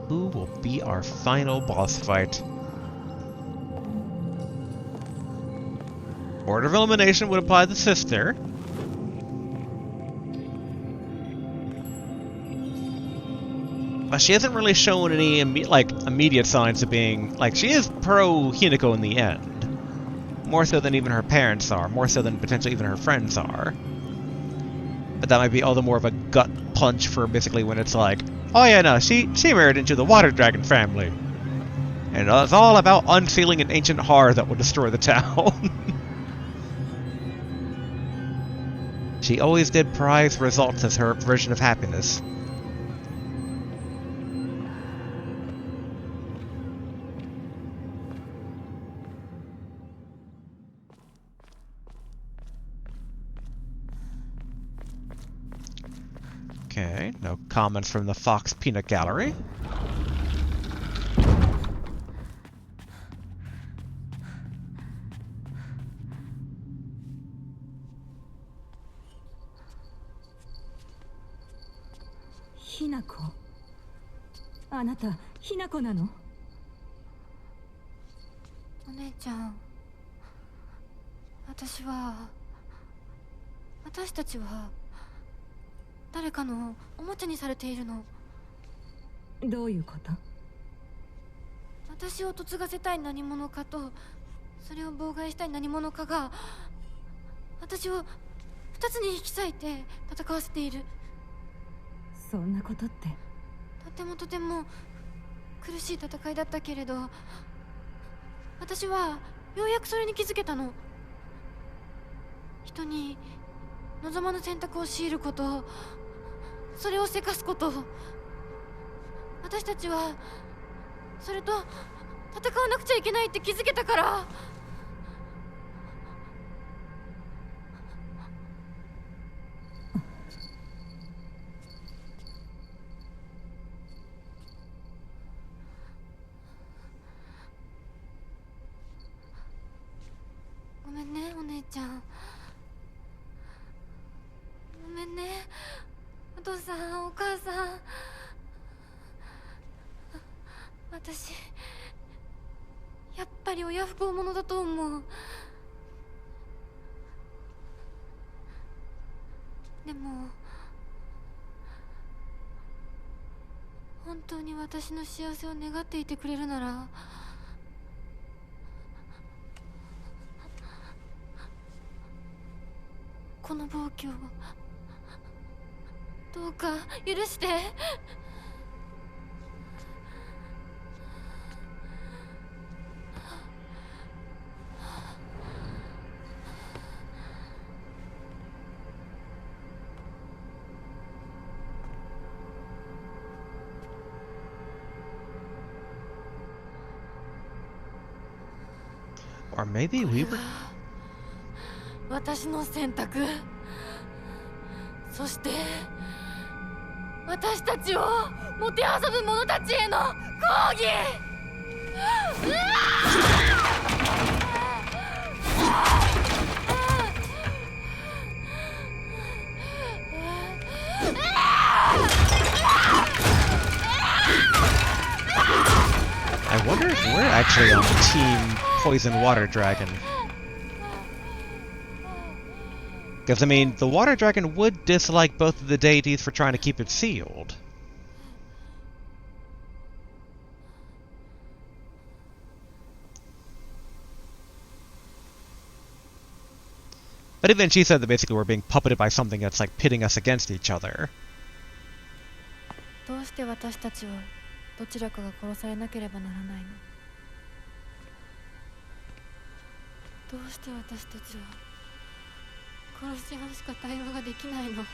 Who will be our final boss fight? Order of elimination would apply the sister. But she hasn't really shown any immediate signs of being like she is pro Hinako in the end. More so than even her parents are, more so than potentially even her friends are. But that might be all the more of a gut punch for basically when it's like Oh yeah, no, she married into the water dragon family. And it's all about unsealing an ancient horror that will destroy the town. She always did prize results as her version of happiness. Okay, no comments from the Fox Peanut Gallery. Hinako. あなた、Hinako なの？お姉ちゃん、私たちは誰かのおもちゃにされているの。どういうこと？私を嫁がせたい何者かと、それを妨害したい何者かが私を二つに引き裂いて戦わせている。そんなことって。とても苦しい戦いだったけれど、私はようやくそれに気づけたの。人に望まぬ選択を強いること、それをせかすこと、私たちはそれと戦わなくちゃいけないって気づけたから。ごめんね、お姉ちゃん。ごめんね、お父さん、お母さん。私やっぱり親不孝者だと思う。でも本当に私の幸せを願っていてくれるなら、この暴挙をどうか許して。Or maybe we were... 私の選択、そして私たちをもてあそぶ者たちへの抗議。I wonder if we're actually on the team Poison Water Dragon. Because, I mean, the Water Dragon would dislike both of the deities for trying to keep it sealed. But even she said that basically we're being puppeted by something that's like pitting us against each other. どうして私たちはどちらかが殺されなければならないの？どうして私たちは殺し合うしか対話ができないの？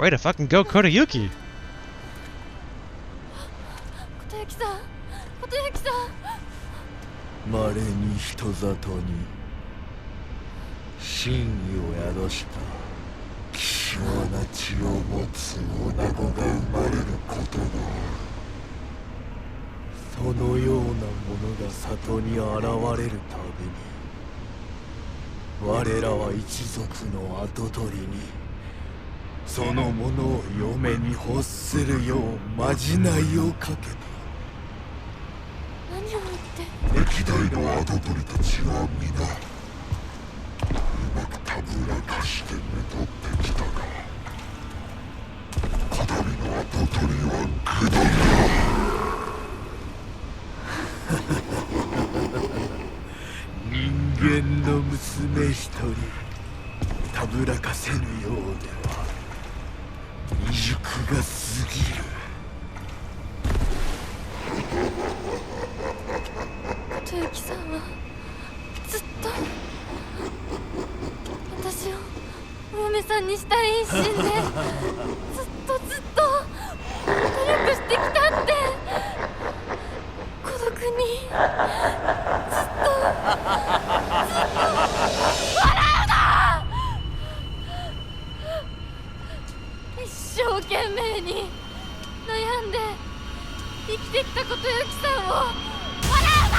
Way to fucking go, Kodayuki. 琴行さん、琴行さん。稀に人里に真意を宿した希少な血を持つ女子が生まれることがそのようなものが里に現れるたびに我らは一族の跡取りにそのものを嫁に欲するようまじないをかけた。何を言って。歴代の跡取りたちは皆うまくたぶらかしてめとってきたがただりの跡取りは愚鈍だ。人間の娘一人たぶらかせぬようでは未熟が過ぎる。琴行さんはずっと私をお嫁さんにしたい一心でずっと努力してきたって。孤独にずっと笑うな。一生懸命に悩んで生きてきた琴行さんを笑うな。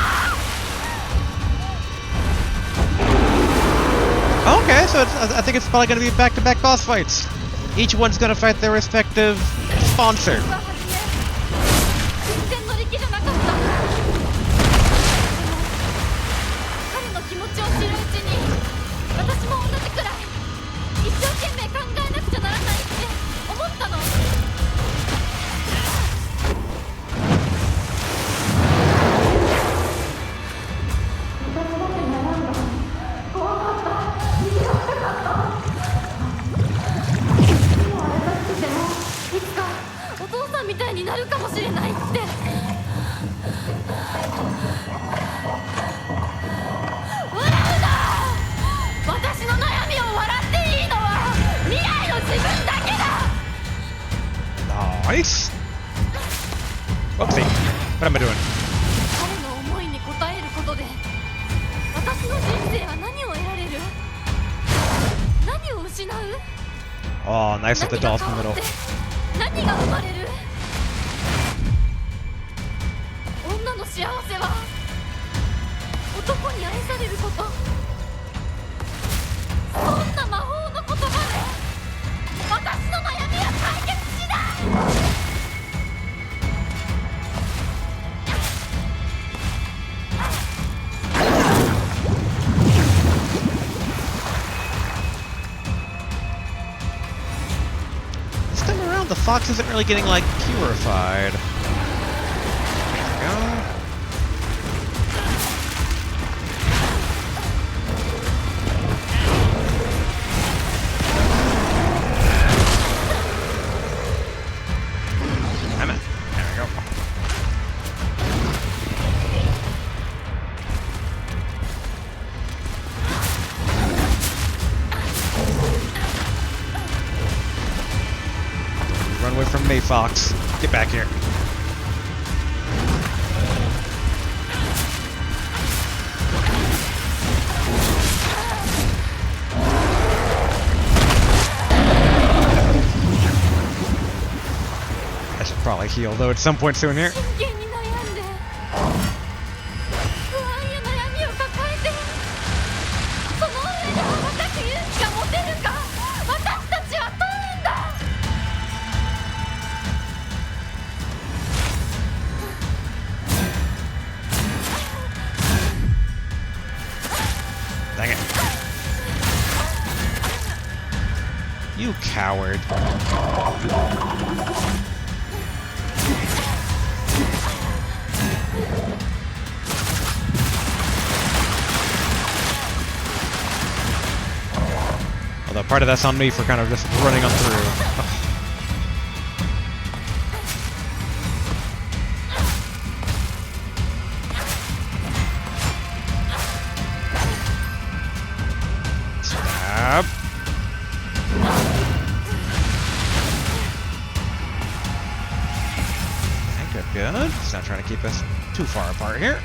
Okay, so I think it's probably going to be back-to-back boss fights. Each one's going to fight their respective sponsor. 全然乗り気じゃなかった。彼の気持ちを知るうちに私も同じくらい一生懸命考えなくちゃならないって思ったの。いつかお父さんみたいになるかもしれないって。笑うな。私の悩みを笑っていいのは未来の自分だけだ。Nice. Whoopsie. What am I doing? 彼の思いに応えることで私の人生は何を得られる？何を失う？ Oh, nice with the dolls in the middle. 何が生まれる？女の幸せは男に愛されること。そんな魔法の言葉で私の悩みは解決しない。This time around, the fox isn't really getting, like, purified. There we go. I'm in. There we go. Run away from me, Fox. Get back here. I should probably heal, though, at some point soon here. 真剣に悩んで不安や悩みを抱えてその上でも若く勇気が持てるか私たちは問うんだ。Dang it. You coward. Although part of that's on me for kind of just running on through. Ugh. Stab. good. It's not trying to keep us too far apart here.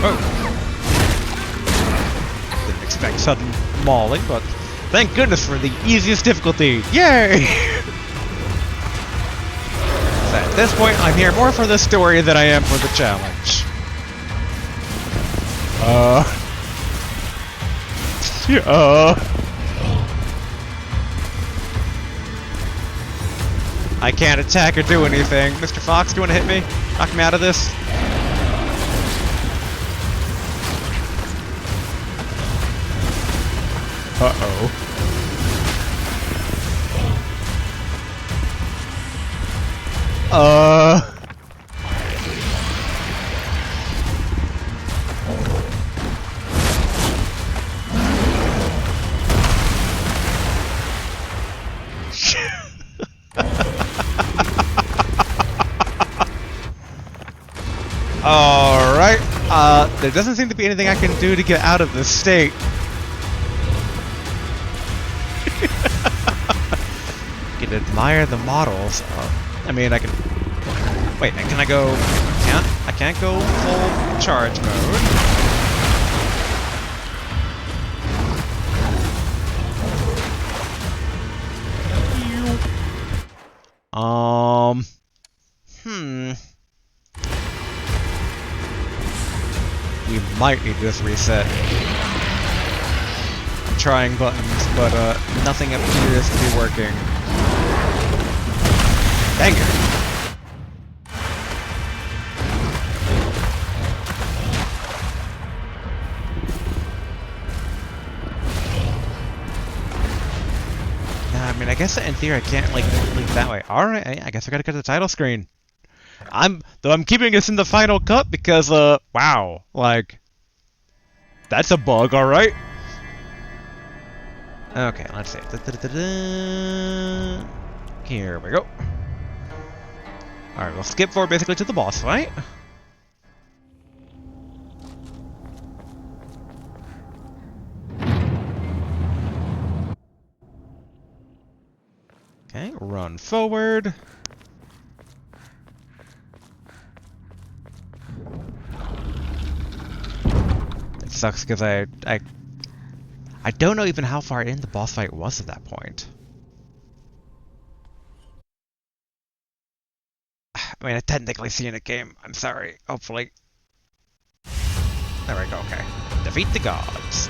Oh! Didn't expect sudden mauling, but thank goodness for the easiest difficulty! Yay! So at this point, I'm here more for the story than I am for the challenge. I can't attack or do anything. Mr. Fox, do you want to hit me? Knock me out of this? Uh-oh. Alright, there doesn't seem to be anything I can do to get out of this state. You can admire the models. I mean, I can... Wait, can I go... I can't go full charge mode. We might need this reset. I'm trying buttons, but nothing appears to be working. Dang it! Nah, I mean, I guess in theory I can't like leave that way. All right, I guess I gotta go to the title screen. I'm keeping us in the final cut because wow, like that's a bug, all right. Okay, let's see. Here we go. All right, we'll skip forward basically to the boss fight. Okay, run forward. It sucks because I don't know even how far in the boss fight was at that point. I mean, I technically see in a game. I'm sorry. Hopefully. There we go. Okay. Defeat the gods.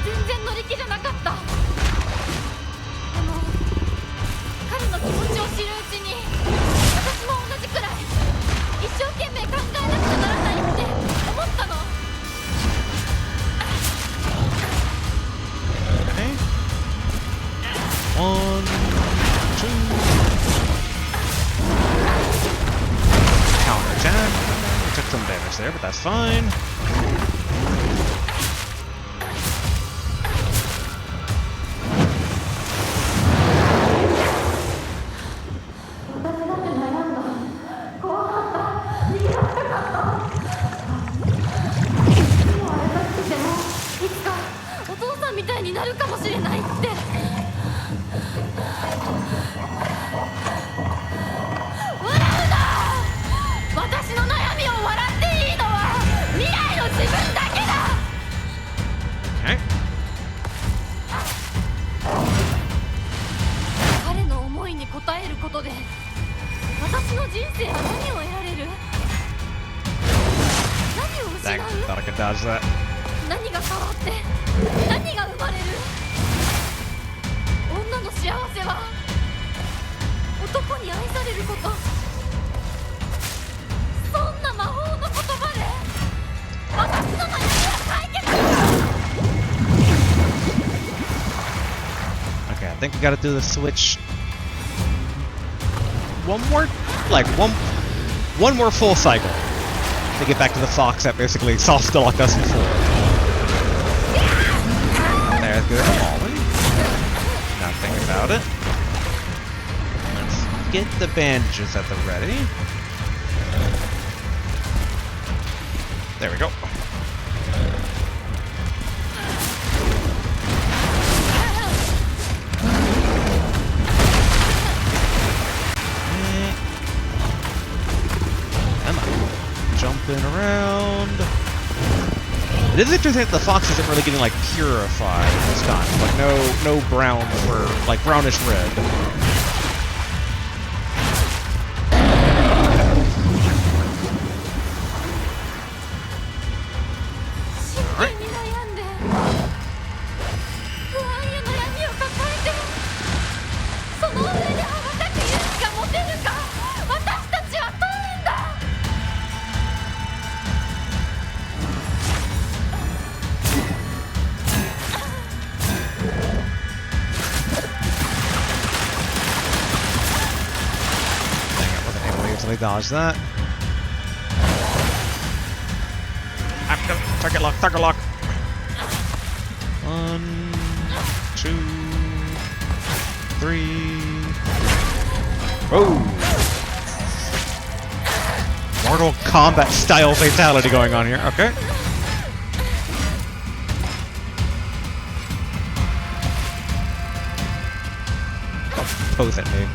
全然乗り切れなかった。でも彼の気持ちを知るうちに私も同じくらい一生懸命考えなくちゃならないって思ったの。Okay. 1, 2. Counter attack. Took some damage there, but that's fine. Okay. 彼の思いに応えることで私の人生は何を得られる？何を失 Thought I う？ could dodge that. 何が変わって何が生まれる？女の幸せは男に愛されること。そんな魔法の言葉で私の悩みは解決する。 Okay, I think we gotta do the switch. One more full cycle to get back to the fox that basically soft-locked us before. There's good Molly. Nothing about it. Let's get the bandages at the ready. There we go. around. It is interesting that the fox isn't really getting like purified this time. Like no brown or like brownish red. Dodge that. Target lock, target lock. 1, 2, 3. Oh! Mortal Kombat style fatality going on here. Okay. Both at me.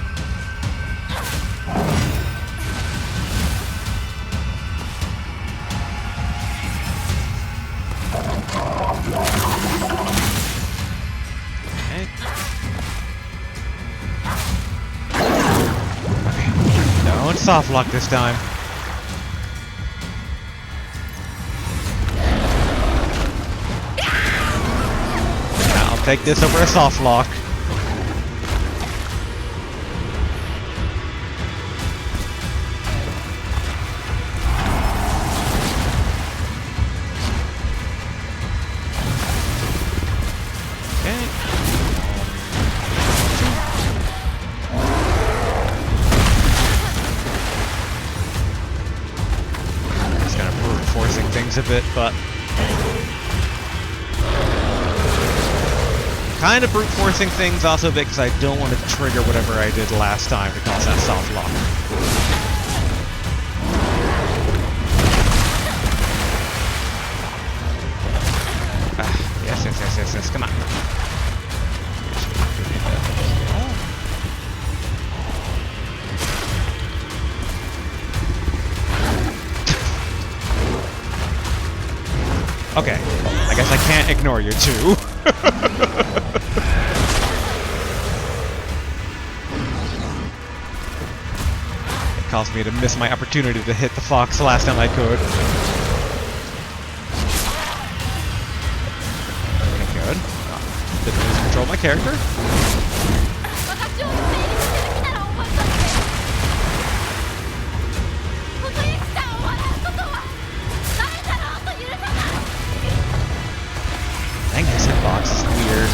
Don't soft lock this time. I'll take this over a soft lock. A bit, but kind of brute forcing things also because I don't want to trigger whatever I did last time to cause that soft lock. Yes, come on. Okay, I guess I can't ignore you too. It caused me to miss my opportunity to hit the fox the last time I could. Okay, good. Didn't lose control of my character. Box is weird.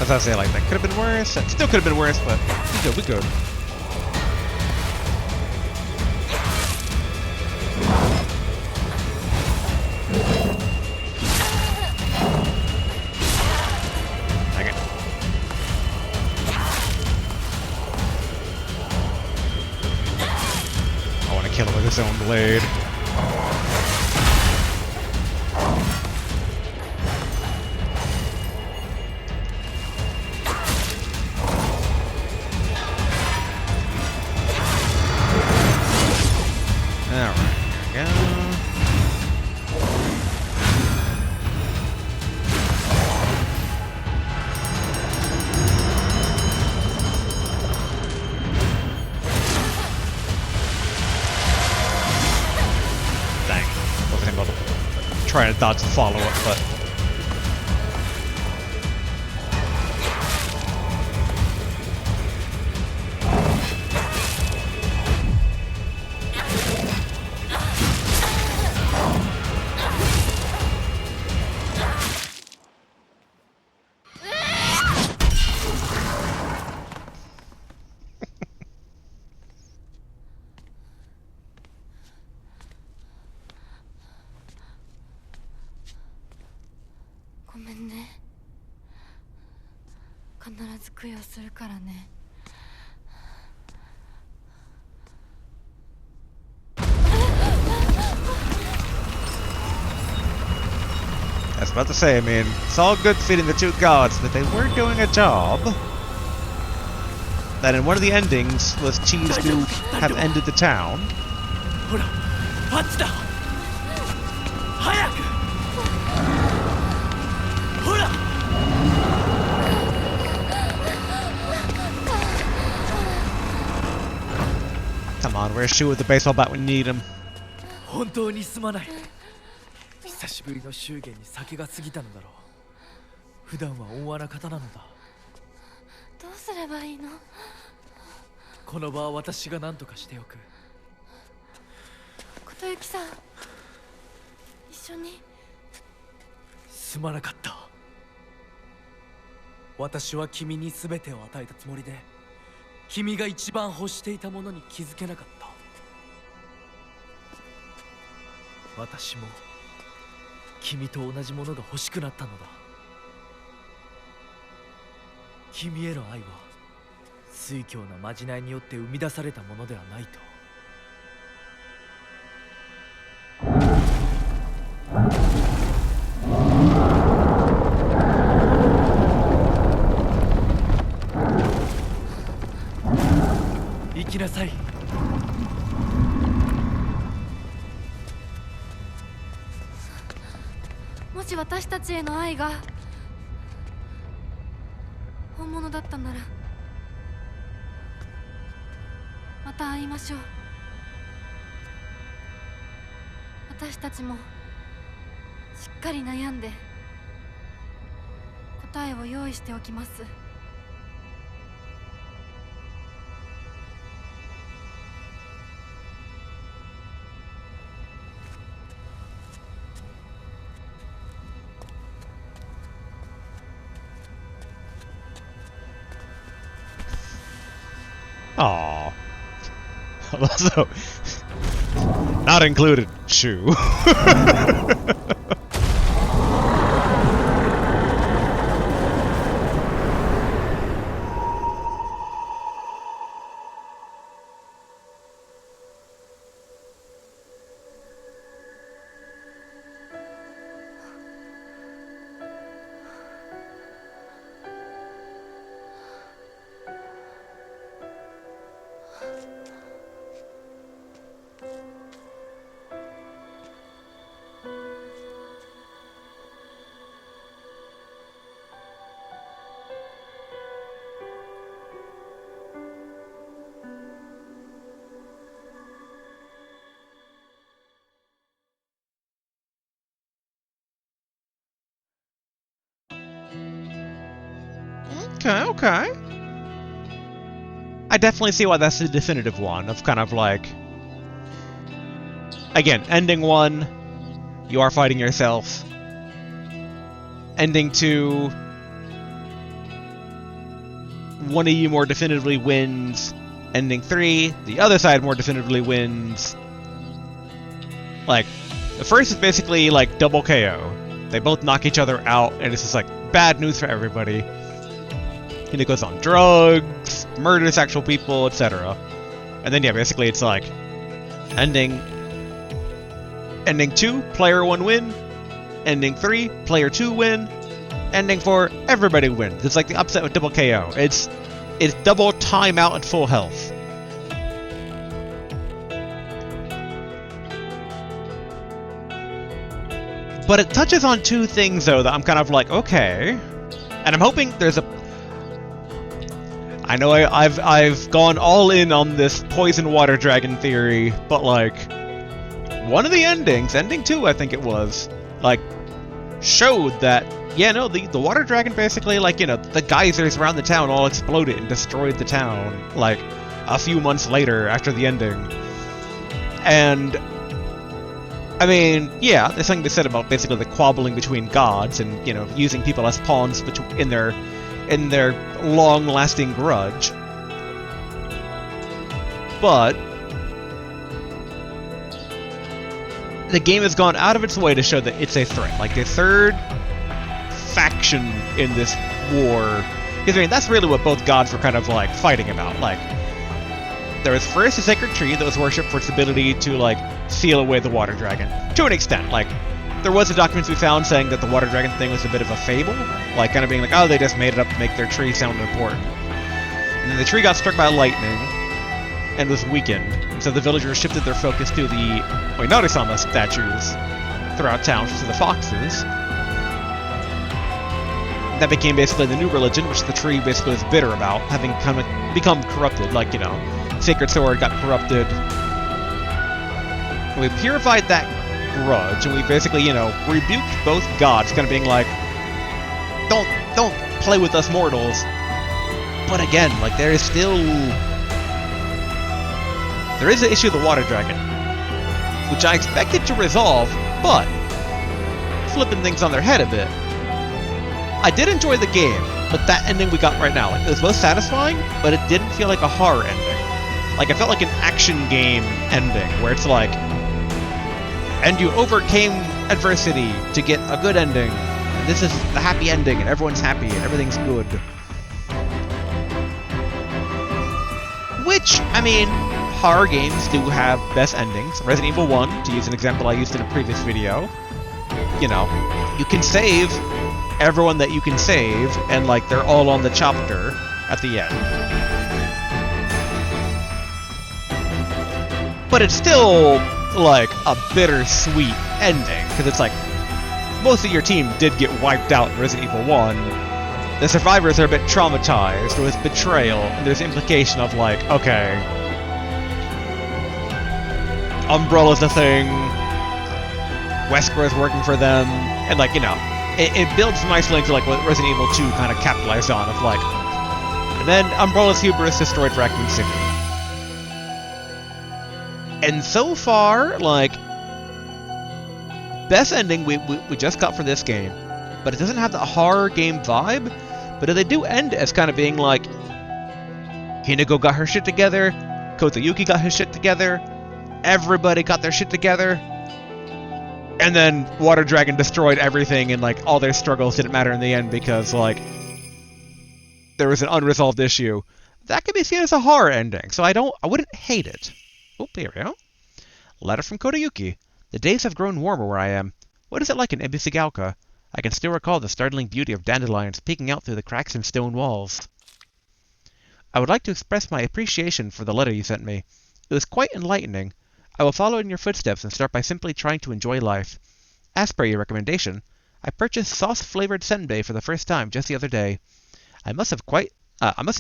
As I say, like, that could have been worse. That still could have been worse, but we good, we good. Dang it. I want to kill him with his own blade. trying to dodge the follow-up, but...ごめんね。必ず供養するからね。I was about to say, I mean, it's all good feeding the two gods, but they were doing a job. That in one of the endings was teased to have ended the town. ほらあっちだ早くほら Come on, where's Shu with the baseball bat when you need him? 本当にすまない久しぶりの祝言に酒が過ぎたのだろう普段は温和な方なのだどうすればいいの？この場は私が何とかしておく琴雪さん、一緒に。すまなかった私は君に全てを与えたつもりで君が一番欲していたものに気づけなかった私も君と同じものが欲しくなったのだ君への愛は酔狂なまじないによって生み出されたものではないと行きなさいもし私たちへの愛が本物だったならまた会いましょう。私たちもしっかり悩んで答えを用意しておきます。Aww. Also, not included, Shu. Okay, okay. I definitely see why that's the definitive one, of kind of like... Again, ending 1, you are fighting yourself. Ending 2, one of you more definitively wins. Ending 3, the other side more definitively wins. Like, the first is basically like double KO. They both knock each other out, and it's just like bad news for everybody. Hinako's on drugs, murders actual people, etc. And then yeah, basically it's like ending 2, player 1 win. Ending 3, player 2 win. Ending 4, everybody wins. It's like the upset with double KO. It's double timeout and full health. But it touches on two things though that I'm kind of like, okay. And I'm hoping there's a... I know I've gone all in on this poison water dragon theory, but like one of the endings, ending 2 I think it was, like, showed that, yeah, no, the water dragon basically, like, you know, the geysers around the town all exploded and destroyed the town, like, a few months later after the ending. And, I mean, yeah, there's something to be said about basically the quabbling between gods and, you know, using people as pawns in their long-lasting grudge. But the game has gone out of its way to show that it's a threat. Like, the third faction in this war. Because, I mean, that's really what both gods were kind of, like, fighting about. Like, there was first a sacred tree that was worshipped for its ability to, like, seal away the water dragon. To an extent. Like, there was a document we found saying that the water dragon thing was a bit of a fable. Like, kind of being like, oh, they just made it up to make their tree sound important. And then the tree got struck by lightning and was weakened. So the villagers shifted their focus to the Oinarisama statues throughout town, to the foxes. That became basically the new religion, which the tree basically was bitter about, having become corrupted. Like, you know, Sacred Sword got corrupted. And we purified that grudge, and we basically, you know, rebuked both gods, kind of being like, don't play with us mortals. But again, like, there is the issue of the water dragon, which I expected to resolve, but flipping things on their head a bit. I did enjoy the game, but that ending we got right now, like, it was both satisfying, but it didn't feel like a horror ending. Like, it felt like an action game ending, where it's like, and you overcame adversity to get a good ending, and this is the happy ending, and everyone's happy, and everything's good. Which, I mean, horror games do have best endings. Resident Evil 1, to use an example I used in a previous video, you know, you can save everyone that you can save, and, like, they're all on the chopper at the end. But it's still, like, a bittersweet ending, because it's like, most of your team did get wiped out in Resident Evil 1. The survivors are a bit traumatized with betrayal, and there's implication of, like, okay, Umbrella's the thing, Wesker's working for them, and, like, you know, it builds nicely into, like, what Resident Evil 2 kind of capitalized on, of, like, and then Umbrella's hubris destroyed Raccoon City. And so far, like, best ending we just got for this game, but it doesn't have the horror game vibe, but they do end as kind of being like, Hinako got her shit together, Kotayuki got his shit together, everybody got their shit together, and then Water Dragon destroyed everything, and, like, all their struggles didn't matter in the end because, like, there was an unresolved issue. That could be seen as a horror ending, so I wouldn't hate it. Oh, here we go. Letter from Kotayuki. The days have grown warmer where I am. What is it like in Ebisugaoka? I can still recall the startling beauty of dandelions peeking out through the cracks in stone walls. I would like to express my appreciation for the letter you sent me. It was quite enlightening. I will follow in your footsteps and start by simply trying to enjoy life. As per your recommendation, I purchased sauce-flavored senbei for the first time just the other day. I must have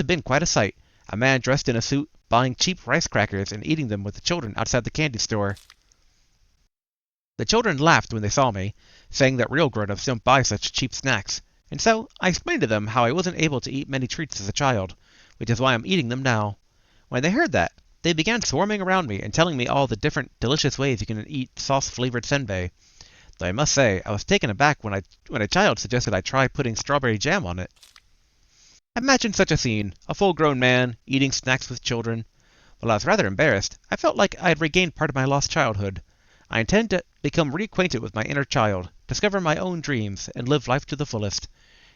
been quite a sight. A man dressed in a suit, buying cheap rice crackers and eating them with the children outside the candy store. The children laughed when they saw me, saying that real grown-ups don't buy such cheap snacks, and so I explained to them how I wasn't able to eat many treats as a child, which is why I'm eating them now. When they heard that, they began swarming around me and telling me all the different delicious ways you can eat sauce-flavored senbei. Though I must say, I was taken aback when a child suggested I try putting strawberry jam on it. Imagine such a scene, a full-grown man, eating snacks with children. While I was rather embarrassed, I felt like I had regained part of my lost childhood. I intend to become reacquainted with my inner child, discover my own dreams, and live life to the fullest.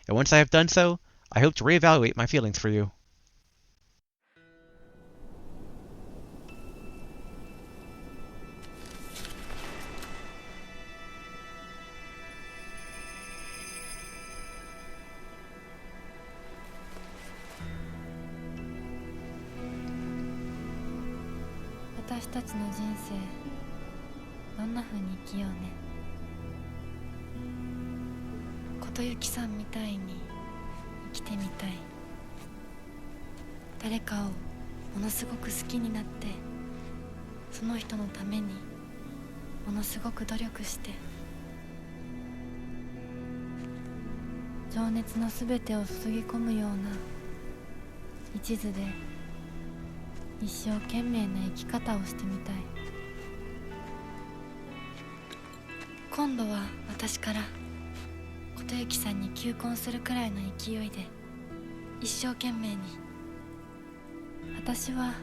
And once I have done so, I hope to reevaluate my feelings for you.私たちの人生どんな風に生きようね。琴雪さんみたいに生きてみたい。誰かをものすごく好きになって、その人のためにものすごく努力して、情熱のすべてを注ぎ込むような一途で一生懸命な生き方をしてみたい。今度は私から琴雪さんに求婚するくらいの勢いで一生懸命に。私は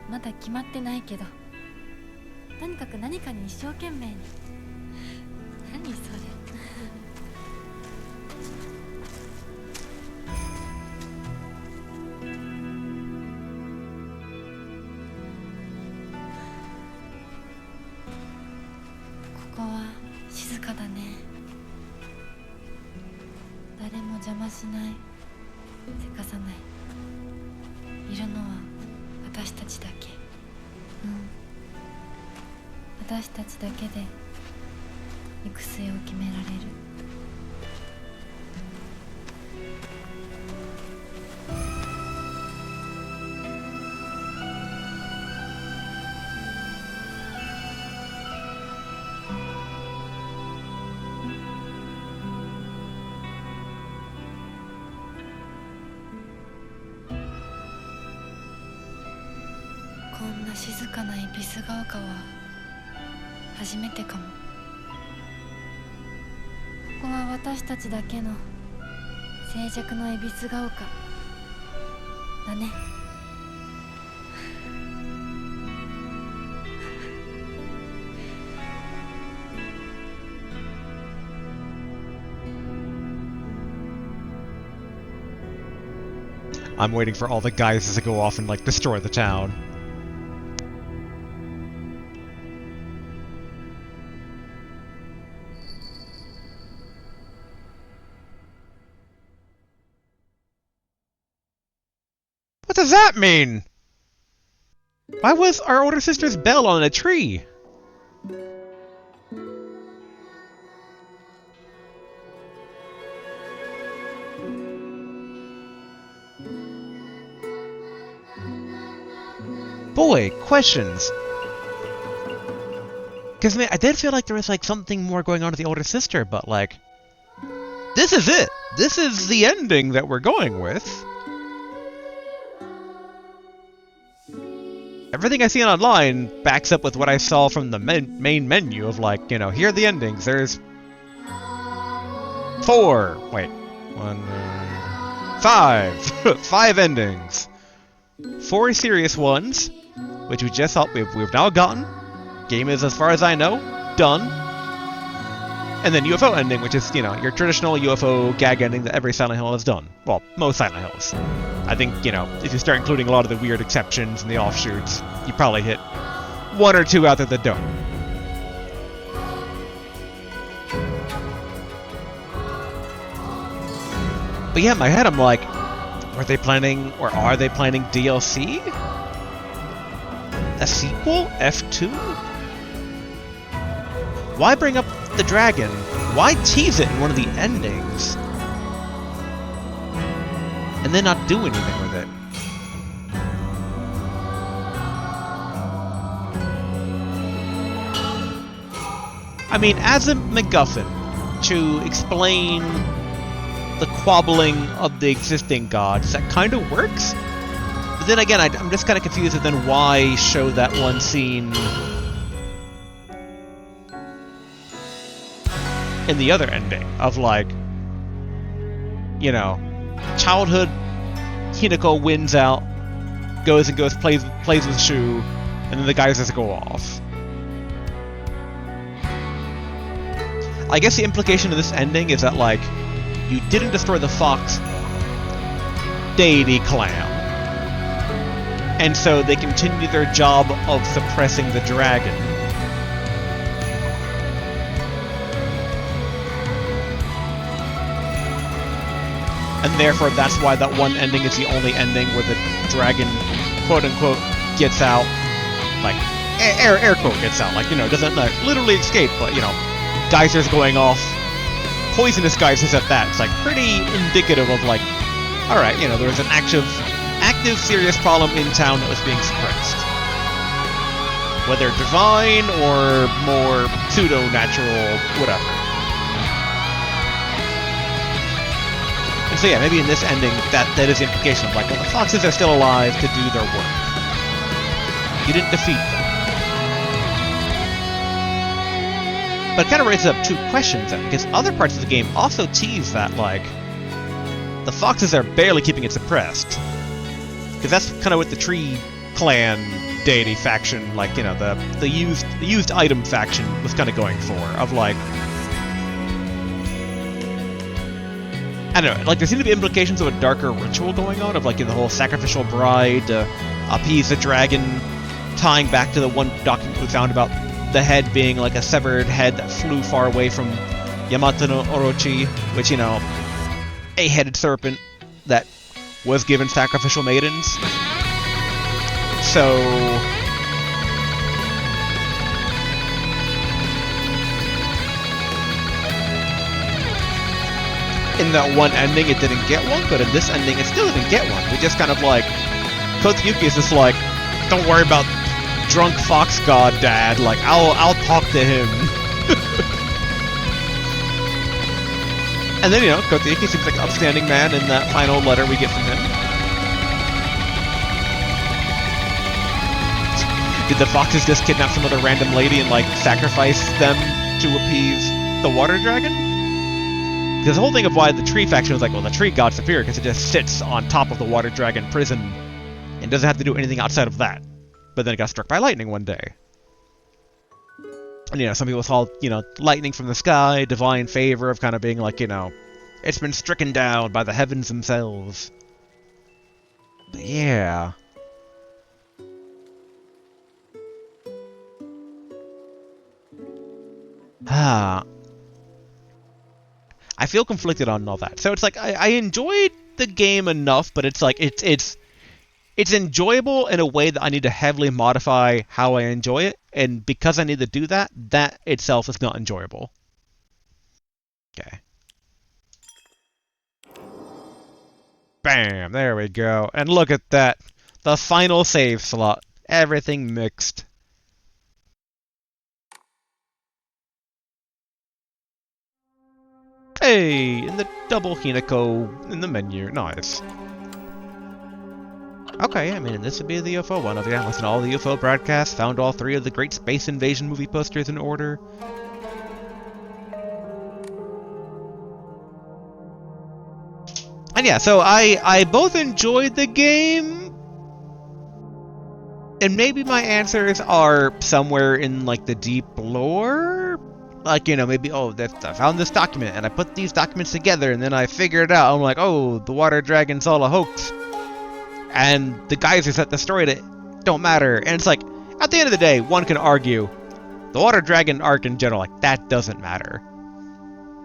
まだ決まってないけど、とにかく何かに一生懸命に。何それ。ここは静かだね。誰も邪魔しない、せかさない。いるのは私たちだけ。私たちだけで行く末を決められる。こんな静かな恵比寿ヶ丘は初めてかも。ここは私たちだけの静寂の恵比寿ヶ丘だね。I'm waiting for all the geysers to go off and, like, destroy the town. What does that mean? Why was our older sister's bell on a tree? Boy, questions. Because, man, I did feel like there was, like, something more going on with the older sister, but, like, this is it. This is the ending that we're going with. Everything I see online backs up with what I saw from the main menu of, like, you know, here are the endings. There's 5 endings. 4 serious ones, which we just thought we've now gotten. Game is, as far as I know, done. And then UFO ending, which is, you know, your traditional UFO gag ending that every Silent Hill has done. Well, most Silent Hills. I think, you know, if you start including a lot of the weird exceptions and the offshoots, you probably hit 1 or 2 out there that don't. But yeah, in my head I'm like, are they planning DLC? A sequel? F2? Why bring up the dragon? Why tease it in one of the endings? And then not do anything with it? I mean, as a MacGuffin, to explain the quabbling of the existing gods, that kind of works. But then again, I'm just kind of confused with then why show that one scene in the other ending of, like, you know, childhood Hinako wins out, plays with Shu, and then the guys just go off. I guess the implication of this ending is that, like, you didn't destroy the fox deity clan, and so they continue their job of suppressing the dragon. And therefore, that's why that one ending is the only ending where the dragon, quote-unquote, gets out. Like, air quote gets out. Like, you know, doesn't, like, literally escape, but, you know, geysers going off. Poisonous geysers at that. It's, like, pretty indicative of, like, alright, you know, there was an active, serious problem in town that was being suppressed. whether divine or more pseudo-natural, whatever. And so yeah, maybe in this ending, that is the implication of like, well, the foxes are still alive to do their work. You didn't defeat them. But it kind of raises up two questions then, because other parts of the game also tease that, like, the foxes are barely keeping it suppressed. Because that's kind of what the Tree Clan deity faction, like, you know, the used item faction was kind of going for, of like, I don't know, like there seem to be implications of a darker ritual going on, of like, you know, the whole sacrificial bride to appease the dragon, tying back to the one document we found about the head being like a severed head that flew far away from Yamato no Orochi, which, you know, a headed serpent that was given sacrificial maidens. So in that one ending it didn't get one, but in this ending it still didn't get one. We just kind of like, Kotsuki is just like, don't worry about drunk fox god dad, like I'll talk to him. And then, you know, Kotsuki seems like an upstanding man in that final letter we get from him. Did the foxes just kidnap some other random lady and like sacrifice them to appease the water dragon? Because the whole thing of why the tree faction was like, well, the tree god's superior because it just sits on top of the water dragon prison and doesn't have to do anything outside of that. But then it got struck by lightning one day. And, you know, some people saw, you know, lightning from the sky, divine favor of kind of being like, you know, it's been stricken down by the heavens themselves. But yeah. I feel conflicted on all that. So it's like, I enjoyed the game enough, but it's like, it's enjoyable in a way that I need to heavily modify how I enjoy it, and because I need to do that, that itself is not enjoyable. Okay. Bam! There we go. And look at that. The final save slot. Everything mixed. Hey! And the double Hinako in the menu. Nice. Okay, I mean, this would be the UFO one. Yeah, listen to all the UFO broadcasts, found all 3 of the Great Space Invasion movie posters in order. And yeah, so I both enjoyed the game, and maybe my answers are somewhere in, like, the deep lore? Like, you know, maybe, oh, I found this document, and I put these documents together, and then I figured it out. I'm like, oh, the water dragon's all a hoax. And the guys who set the story that don't matter. And it's like, at the end of the day, one can argue, the water dragon arc in general, like, that doesn't matter.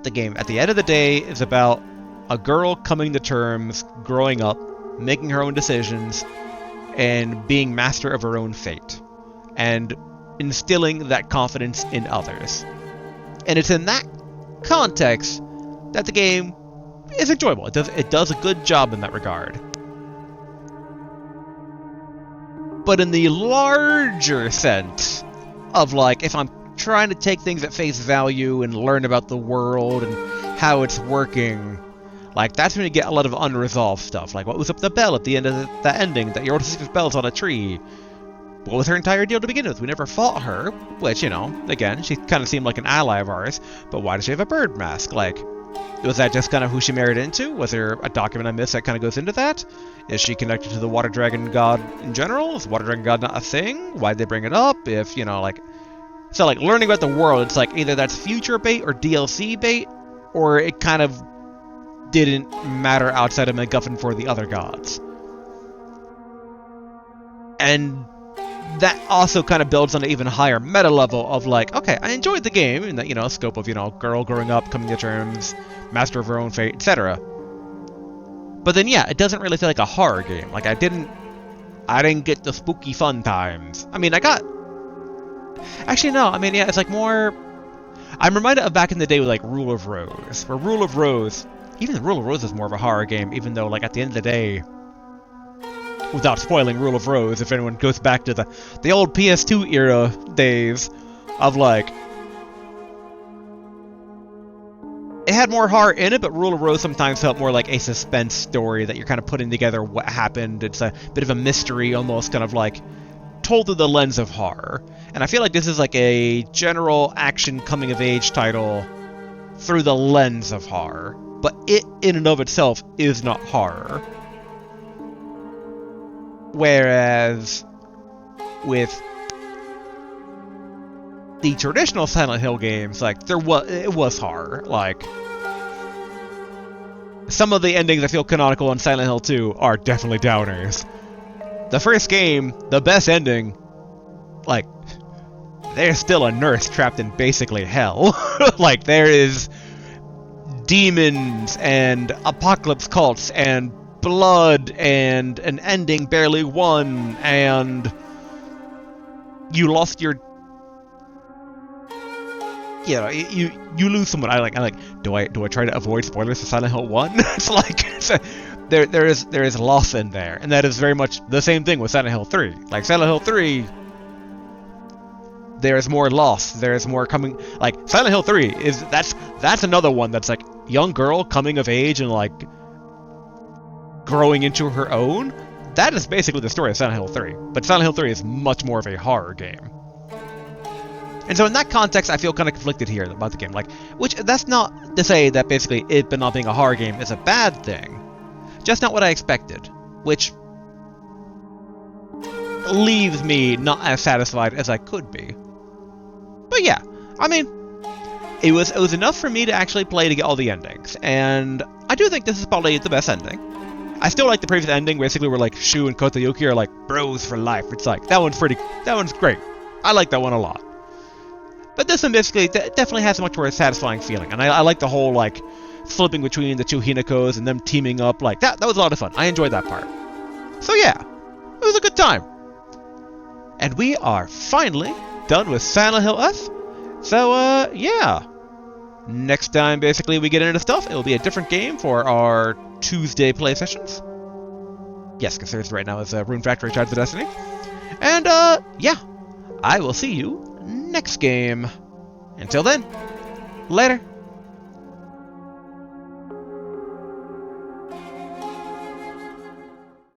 The game, at the end of the day, is about a girl coming to terms, growing up, making her own decisions, and being master of her own fate. And instilling that confidence in others. And it's in that context that the game is enjoyable. It does a good job in that regard. But in the larger sense of, like, if I'm trying to take things at face value and learn about the world and how it's working, like, that's when you get a lot of unresolved stuff. Like, what was up the bell at the end of that ending? That Yoroshi's bell's on a tree. What was her entire deal to begin with? We never fought her, which, you know, again, she kind of seemed like an ally of ours, but why does she have a bird mask? Like, was that just kind of who she married into? Was there a document I missed that kind of goes into that? Is she connected to the water dragon god in general? Is the water dragon god not a thing? Why'd they bring it up? If, you know, like... So, like, learning about the world, it's like either that's future bait or DLC bait, or it kind of didn't matter outside of MacGuffin for the other gods. And that also kind of builds on an even higher meta level of, like, okay, I enjoyed the game in that, you know, scope of, you know, girl growing up, coming to terms, master of her own fate, etc. But then, yeah, it doesn't really feel like a horror game. Like, I didn't get the spooky fun times. I mean, I got... Actually, no, I mean, yeah, it's like more... I'm reminded of back in the day with, like, Rule of Rose. Where Rule of Rose... Even Rule of Rose is more of a horror game, even though, like, at the end of the day... without spoiling Rule of Rose, if anyone goes back to the old PS2 era days of like, it had more heart in it, but Rule of Rose sometimes felt more like a suspense story that you're kind of putting together what happened. It's a bit of a mystery, almost kind of like told through the lens of horror. And I feel like this is like a general action coming of age title through the lens of horror, but it in and of itself is not horror. Whereas with the traditional Silent Hill games, like it was horror. Like some of the endings I feel canonical in Silent Hill 2 are definitely downers. The first game, the best ending, like there's still a nurse trapped in basically hell. Like there is demons and apocalypse cults and blood and an ending barely won and you lost your, you know, you lose someone. I like do I try to avoid spoilers for Silent Hill 1? It's like there is loss in there, and that is very much the same thing with Silent Hill 3. Like Silent Hill 3, there is more loss, there is more coming. Like Silent Hill 3 is that's another one that's like young girl coming of age and like growing into her own. That is basically the story of Silent Hill 3, but Silent Hill 3 is much more of a horror game. And so in that context, I feel kind of conflicted here about the game. Like, which that's not to say that basically it not being a horror game is a bad thing, just not what I expected, which leaves me not as satisfied as I could be. But yeah, I mean, it was enough for me to actually play to get all the endings, and I do think this is probably the best ending. I still like the previous ending, basically where like Shu and Kotayuki are like bros for life. It's like that one's great. I like that one a lot. But this one basically definitely has a much more satisfying feeling, and I like the whole like flipping between the two Hinakos and them teaming up. Like that was a lot of fun. I enjoyed that part. So yeah, it was a good time. And we are finally done with Silent Hill F. So yeah. Next time basically we get into stuff, it will be a different game for our Tuesday play sessions. Yes, because Thursday right now is Rune Factory Shards of Destiny. And yeah, I will see you next game. Until then, later.